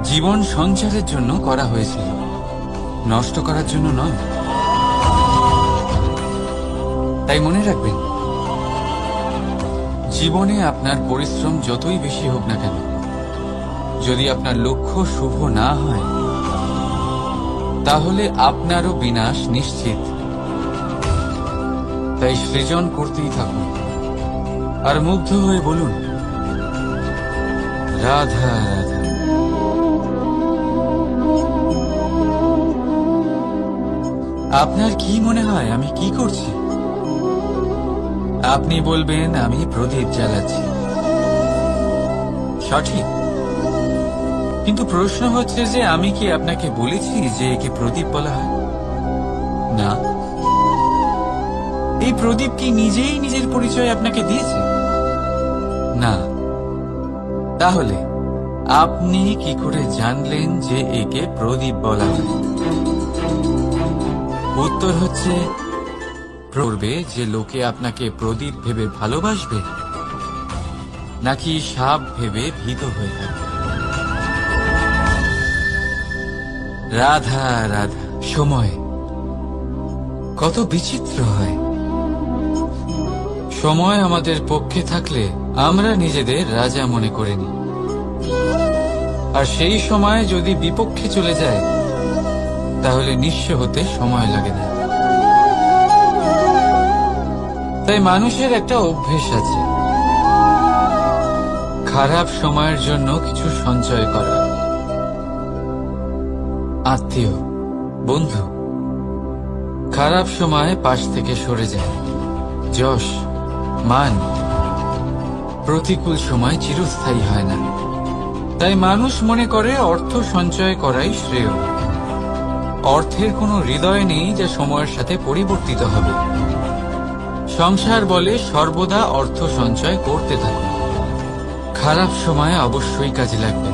জীবন সঞ্চারের জন্য করা হয়েছিল, নষ্ট করার জন্য নয়। তাই মনে রাখবেন, জীবনে আপনার পরিশ্রম যতই বেশি হোক না কেন, যদি আপনার লক্ষ্য শুভ না হয়, তাহলে আপনারও বিনাশ নিশ্চিত। তাই সৃজন করতেই থাকুন, আর মুগ্ধ হয়ে বলুন, রাধা রাধা। আপনার কি মনে হয় আমি কি করছি? আপনি বলবেন আমি প্রদীপ জ্বালাচ্ছি। সঠিক, কিন্তু প্রশ্ন হচ্ছে যে আমি কি আপনাকে বলেছি যে একে প্রদীপ বলা হয়? না। এই প্রদীপ কি নিজেই নিজের পরিচয় আপনাকে দিয়েছে? না। তাহলে আপনি কি করে জানলেন যে একে প্রদীপ বলা হয়? উত্তর হচ্ছে, করবে যে লোকে আপনাকে প্রদীপ ভেবে ভালোবাসবে, নাকি সাপ ভেবে ভীত হয়ে থাকবে। রাধা রাধা। সময় কত বিচিত্র হয়। সময় আমাদের পক্ষে থাকলে আমরা নিজেদের রাজা মনে করে নিই, আর সেই সময় যদি বিপক্ষে চলে যায়, তাহলে নিঃস্ব হতে সময় লাগে না। তাই মানুষের একটা অভ্যেস আছে, খারাপ সময়ের জন্য কিছু সঞ্চয় করা। আত্মীয়, বন্ধু খারাপ সময় পাশ থেকে সরে যায়। যশ, মান প্রতিকূল সময় চিরস্থায়ী হয় না। তাই মানুষ মনে করে অর্থ সঞ্চয় করাই শ্রেয়। অর্থের কোনো হৃদয় নেই যা সময়ের সাথে পরিবর্তিত হবে। সংসার বলে সর্বদা অর্থ সঞ্চয় করতে থাকুন। খারাপ সময় অবশ্যই কাজে লাগবে,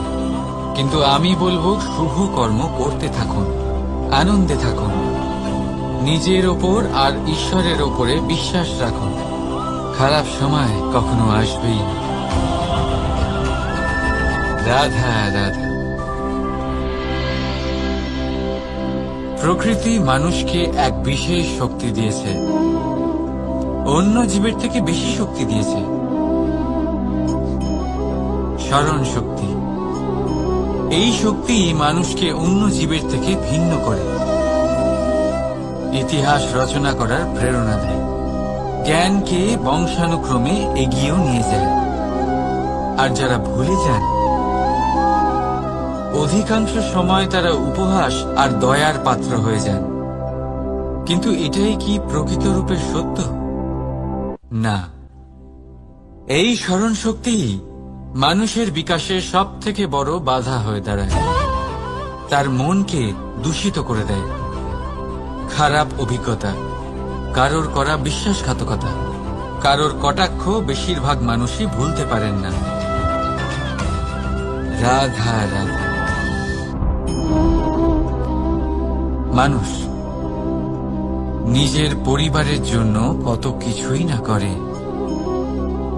কিন্তু আমি বলবো শুভ কর্ম করতে থাকুন, আনন্দে থাকুন, নিজের ওপর আর ঈশ্বরের ওপরে বিশ্বাস রাখুন। খারাপ সময় কখনো আসবেই না। রাধা রাধা। প্রকৃতি মানুষকে এক বিশেষ শক্তি দিয়েছে, অন্য জীবের থেকে বেশি শক্তি দিয়েছে। স্মরণ শক্তি। এই শক্তি মানুষকে অন্য জীবের থেকে ভিন্ন করে, ইতিহাস রচনা করার প্রেরণা দেয়, জ্ঞানকে বংশানুক্রমে এগিয়েও নিয়ে যায়। আর যারা ভুলে যান, অধিকাংশ সময় তারা উপহাস আর দয়ার পাত্র হয়ে যান। কিন্তু এটাই কি প্রকৃত রূপে সত্য? না। এই স্মরণ শক্তি মানুষের বিকাশের সব থেকে বড় বাধা হয়ে দাঁড়ায়। তার মনকে দূষিত করে দেয়। খারাপ অভিজ্ঞতা, কারোর করা বিশ্বাসঘাতকতা, কারোর কটাক্ষ বেশিরভাগ মানুষই ভুলতে পারেন না। রাধা রাধা। মানুষ নিজের পরিবারের জন্য কত কিছুই না করে,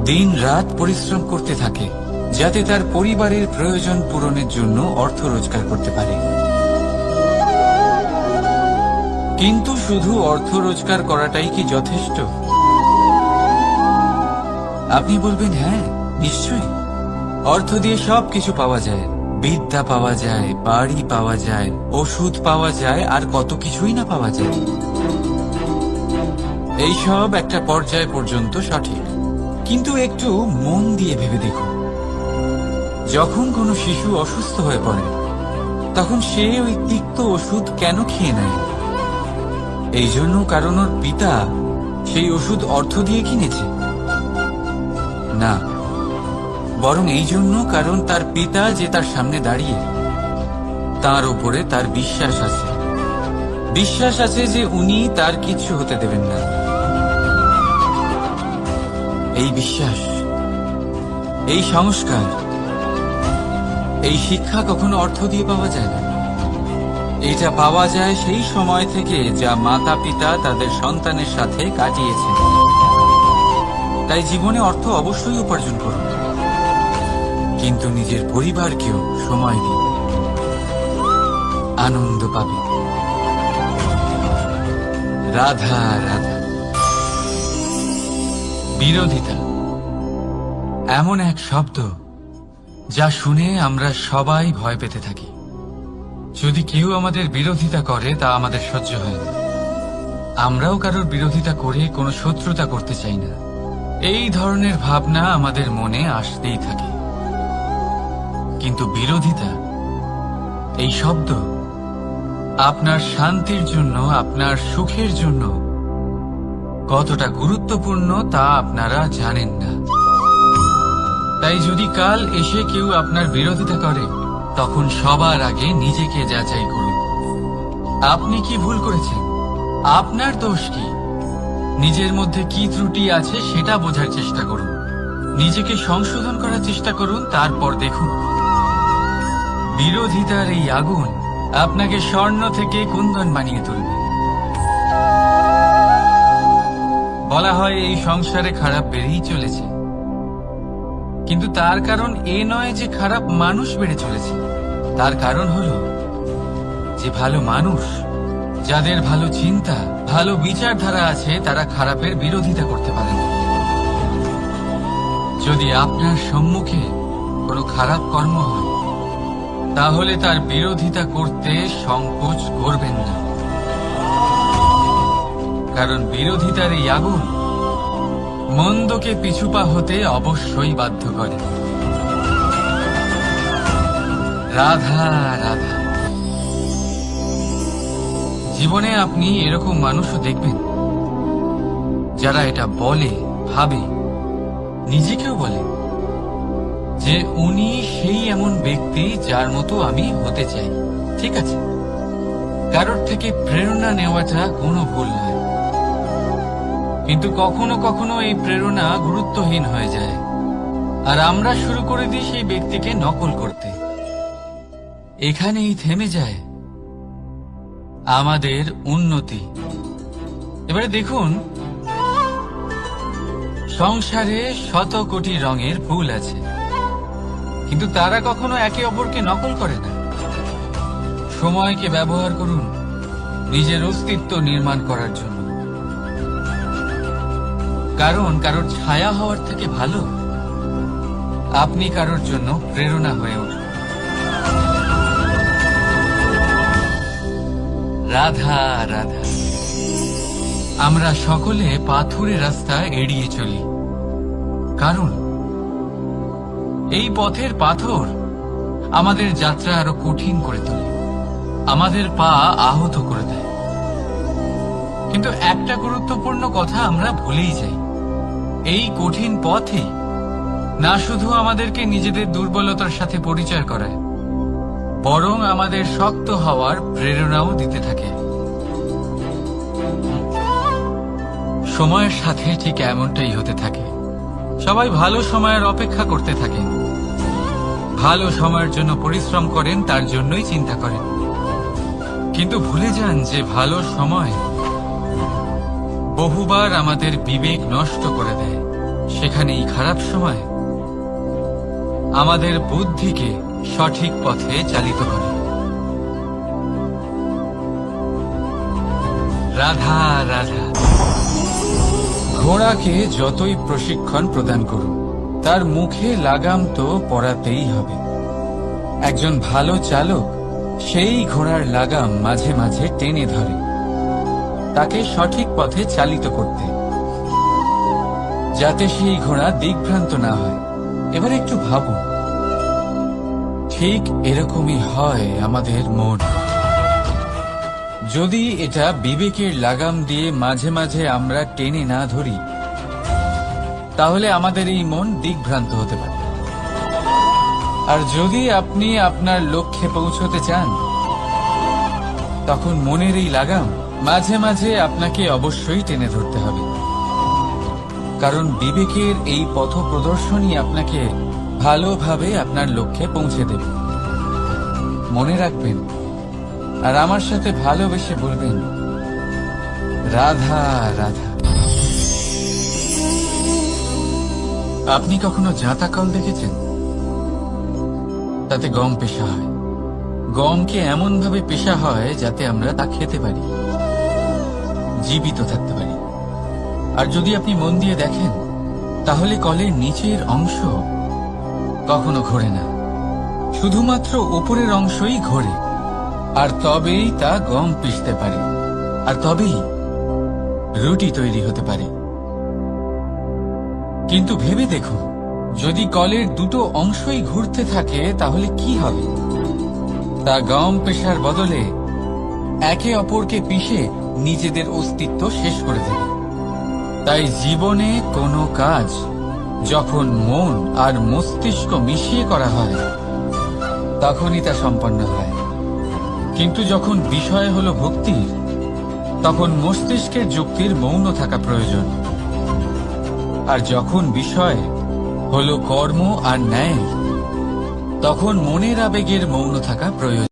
দিন রাত পরিশ্রম করতে থাকে যাতে তার পরিবারের প্রয়োজন পূরণের জন্য অর্থ রোজগার করতে পারে। কিন্তু শুধু অর্থ রোজগার করাটাই কি যথেষ্ট? আপনি বলবেন হ্যাঁ, নিশ্চয়ই। অর্থ দিয়ে সবকিছু পাওয়া যায়, বিদ্যা পাওয়া যায়, বাড়ি পাওয়া যায়, ওষুধ পাওয়া যায়, আর কত কিছুই না পাওয়া যায়। এইসব একটা পর্যায় পর্যন্ত সঠিক, কিন্তু একটু মন দিয়ে ভেবে দেখুন, যখন কোনো শিশু অসুস্থ হয়ে পড়ে তখন সে ওই তিক্ত ওষুধ কেন খেয়ে নেয়? এই জন্য কারণ ওর পিতা সেই ওষুধ অর্থ দিয়ে কিনেছে? না, বরং এই জন্য কারণ তার পিতা যে তার সামনে দাঁড়িয়ে, তার উপরে তার বিশ্বাস আছে। বিশ্বাস আছে যে উনি তার কিচ্ছু হতে দেবেন না। এই বিশ্বাস, এই সংস্কার, এই শিক্ষা কখনো অর্থ দিয়ে পাওয়া যায় না। এটা পাওয়া যায় সেই সময় থেকে যা মাতা পিতা তাদের সন্তানের সাথে কাটিয়েছেন। তাই জীবনে অর্থ অবশ্যই উপার্জন করুন, কিন্তু নিজের পরিবারকেও সময় দিন, আনন্দ পাবে। রাধা রাধা। বিরোধিতা এমন এক শব্দ যা শুনে আমরা সবাই ভয় পেতে থাকি। যদি কেউ আমাদের বিরোধিতা করে তা আমাদের সহ্য হয় না। আমরাও কারোর বিরোধিতা করে কোনো শত্রুতা করতে চাই না। এই ধরনের ভাবনা আমাদের মনে আসতেই থাকে। কিন্তু বিরোধিতা, এই শব্দ আপনার শান্তির জন্য, আপনার সুখের জন্য কতটা গুরুত্বপূর্ণ তা আপনারা জানেন না। তাই যদি কাল এসে কেউ আপনার বিরোধিতা করে, তখন সবার আগে নিজেকে যাচাই করুন। আপনি কি ভুল করেছেন? আপনার দোষ কি? নিজের মধ্যে কি ত্রুটি আছে সেটা বোঝার চেষ্টা করুন। নিজেকে সংশোধন করার চেষ্টা করুন, তারপর দেখুন বিরোধিতার এই আগুন আপনাকে স্বর্ণ থেকে কুন্দন বানিয়ে তুলবে। বলা হয় এই সংসারে খারাপ বেড়েই চলেছে, কিন্তু তার কারণ এ নয় যে খারাপ মানুষ বেড়ে চলেছে। তার কারণ হলো যে ভালো মানুষ, যাদের ভালো চিন্তা, ভালো বিচারধারা আছে, তারা খারাপের বিরোধিতা করতে পারে না। যদি আপনার সম্মুখে কোনো খারাপ কর্ম হয়, তাহলে তার বিরোধিতা করতে সংকোচ করবেন না, কারণ বিরোধিতার এই আগুন মন্দকে পিছুপা হতে অবশ্যই বাধ্য করে। রাধা রাধা। জীবনে আপনি এরকম মানুষও দেখবেন যারা এটা বলে, ভাবে, নিজেকেও বলে যে উনি সেই এমন ব্যক্তি যার মতো আমি হতে চাই। ঠিক আছে, কারোর থেকে প্রেরণা নেওয়াটা কোনো ভুল নয়, কিন্তু কখনো কখনো এই প্রেরণা গুরুত্বহীন হয়ে যায়, আর আমরা শুরু করে দিই সেই ব্যক্তিকে নকল করতে। এখানেই থেমে যায় আমাদের উন্নতি। এবারে দেখুন, সংসারে শত কোটি রঙের ফুল আছে, কিন্তু তারা কখনো একে অপরকে নকল করে না। সময়কে ব্যবহার করুন নিজের অস্তিত্ব নির্মাণ করার জন্য, কারণ কারোর ছায়া হওয়ার থেকে ভালো আপনি কারোর জন্য প্রেরণা হয়ে উঠুন। রাধা রাধা। আমরা সকলে পাথুরে রাস্তা এড়িয়ে চলি, কারণ এই পথের পাথর আমাদের যাত্রা আরো কঠিন করে তোলে, আমাদের পা আহত করে দেয়। কিন্তু একটা গুরুত্বপূর্ণ কথা আমরা ভুলেই যাই, এই কঠিন পথই না শুধু আমাদেরকে নিজেদের দুর্বলতার সাথে পরিচয় করায়, বরং আমাদের শক্ত হওয়ার প্রেরণাও দিতে থাকে। সময়ের সাথে ঠিক এমনটাই হতে থাকে। সবাই ভালো সময়ের অপেক্ষা করতে থাকেন, ভালো সময়ের জন্য পরিশ্রম করেন, তার জন্যই চিন্তা করেন, কিন্তু ভুলে যান যে ভালো সময় বহুবার আমাদের বিবেক নষ্ট করে দেয়। সেখানেই খারাপ সময় আমাদের বুদ্ধিকে সঠিক পথে চালিত করে। রাধা রাধা। ঘোড়াকে যতই প্রশিক্ষণ প্রদান করুন, তার মুখে লাগাম তো পরাতেই হবে। একজন ভালো চালক সেই ঘোড়ার লাগাম মাঝে মাঝে টেনে ধরে, তাকে সঠিক পথে চালিত করতে, যাতে সেই ঘোড়া দিকভ্রান্ত না হয়। এবার একটু ভাবুন, ঠিক এরকমই হয় আমাদের মন। যদি এটা বিবেকের লাগাম দিয়ে মাঝে মাঝে আমরা টেনে না ধরি, তাহলে আমাদের এই মন দিকভ্রান্ত হতে পারে। আর যদি আপনি আপনার লক্ষ্যে পৌঁছতে চান, তখন মনের এই লাগাম মাঝে মাঝে আপনাকে অবশ্যই টেনে ধরতে হবে, কারণ বিবেকের এই পথ প্রদর্শনই আপনাকে ভালোভাবে আপনার লক্ষ্যে পৌঁছে দেবে। মনে রাখবেন আর আমার সাথে ভালোবেসে বলবেন, রাধা রাধা। আপনি কখনো জাঁতা কল দেখেছেন? তাতে গম পেষা হয়। গমকে এমন ভাবে পেষা হয় যাতে আমরা তা খেতে পারি, জীবিত থাকতে পারি। আর যদি আপনি মন দিয়ে দেখেন, তাহলে কলের নিচের অংশ কখনো ঘোরে না, শুধুমাত্র উপরের অংশই ঘোরে। আর তবেই তা গম পিষতে পারে, আর তবেই রুটি তৈরি হতে পারে। কিন্তু ভেবে দেখুন, যদি কলের দুটো অংশই ঘুরতে থাকে, তাহলে কি হবে? তা গম পেশার বদলে একে অপরকে পিষে নিজেদের অস্তিত্ব শেষ করে দেবে। তাই জীবনে কোনো কাজ যখন মন আর মস্তিষ্ক মিশিয়ে করা হয়, তখনই তা সম্পন্ন হয়। কিন্তু যখন বিষয় হলো ভক্তির, তখন মস্তিষ্কের যুক্তির মৌন থাকা প্রয়োজন। আর যখন বিষয় হলো কর্ম আর ন্যায়, তখন মনের আবেগের মৌন থাকা প্রয়োজন।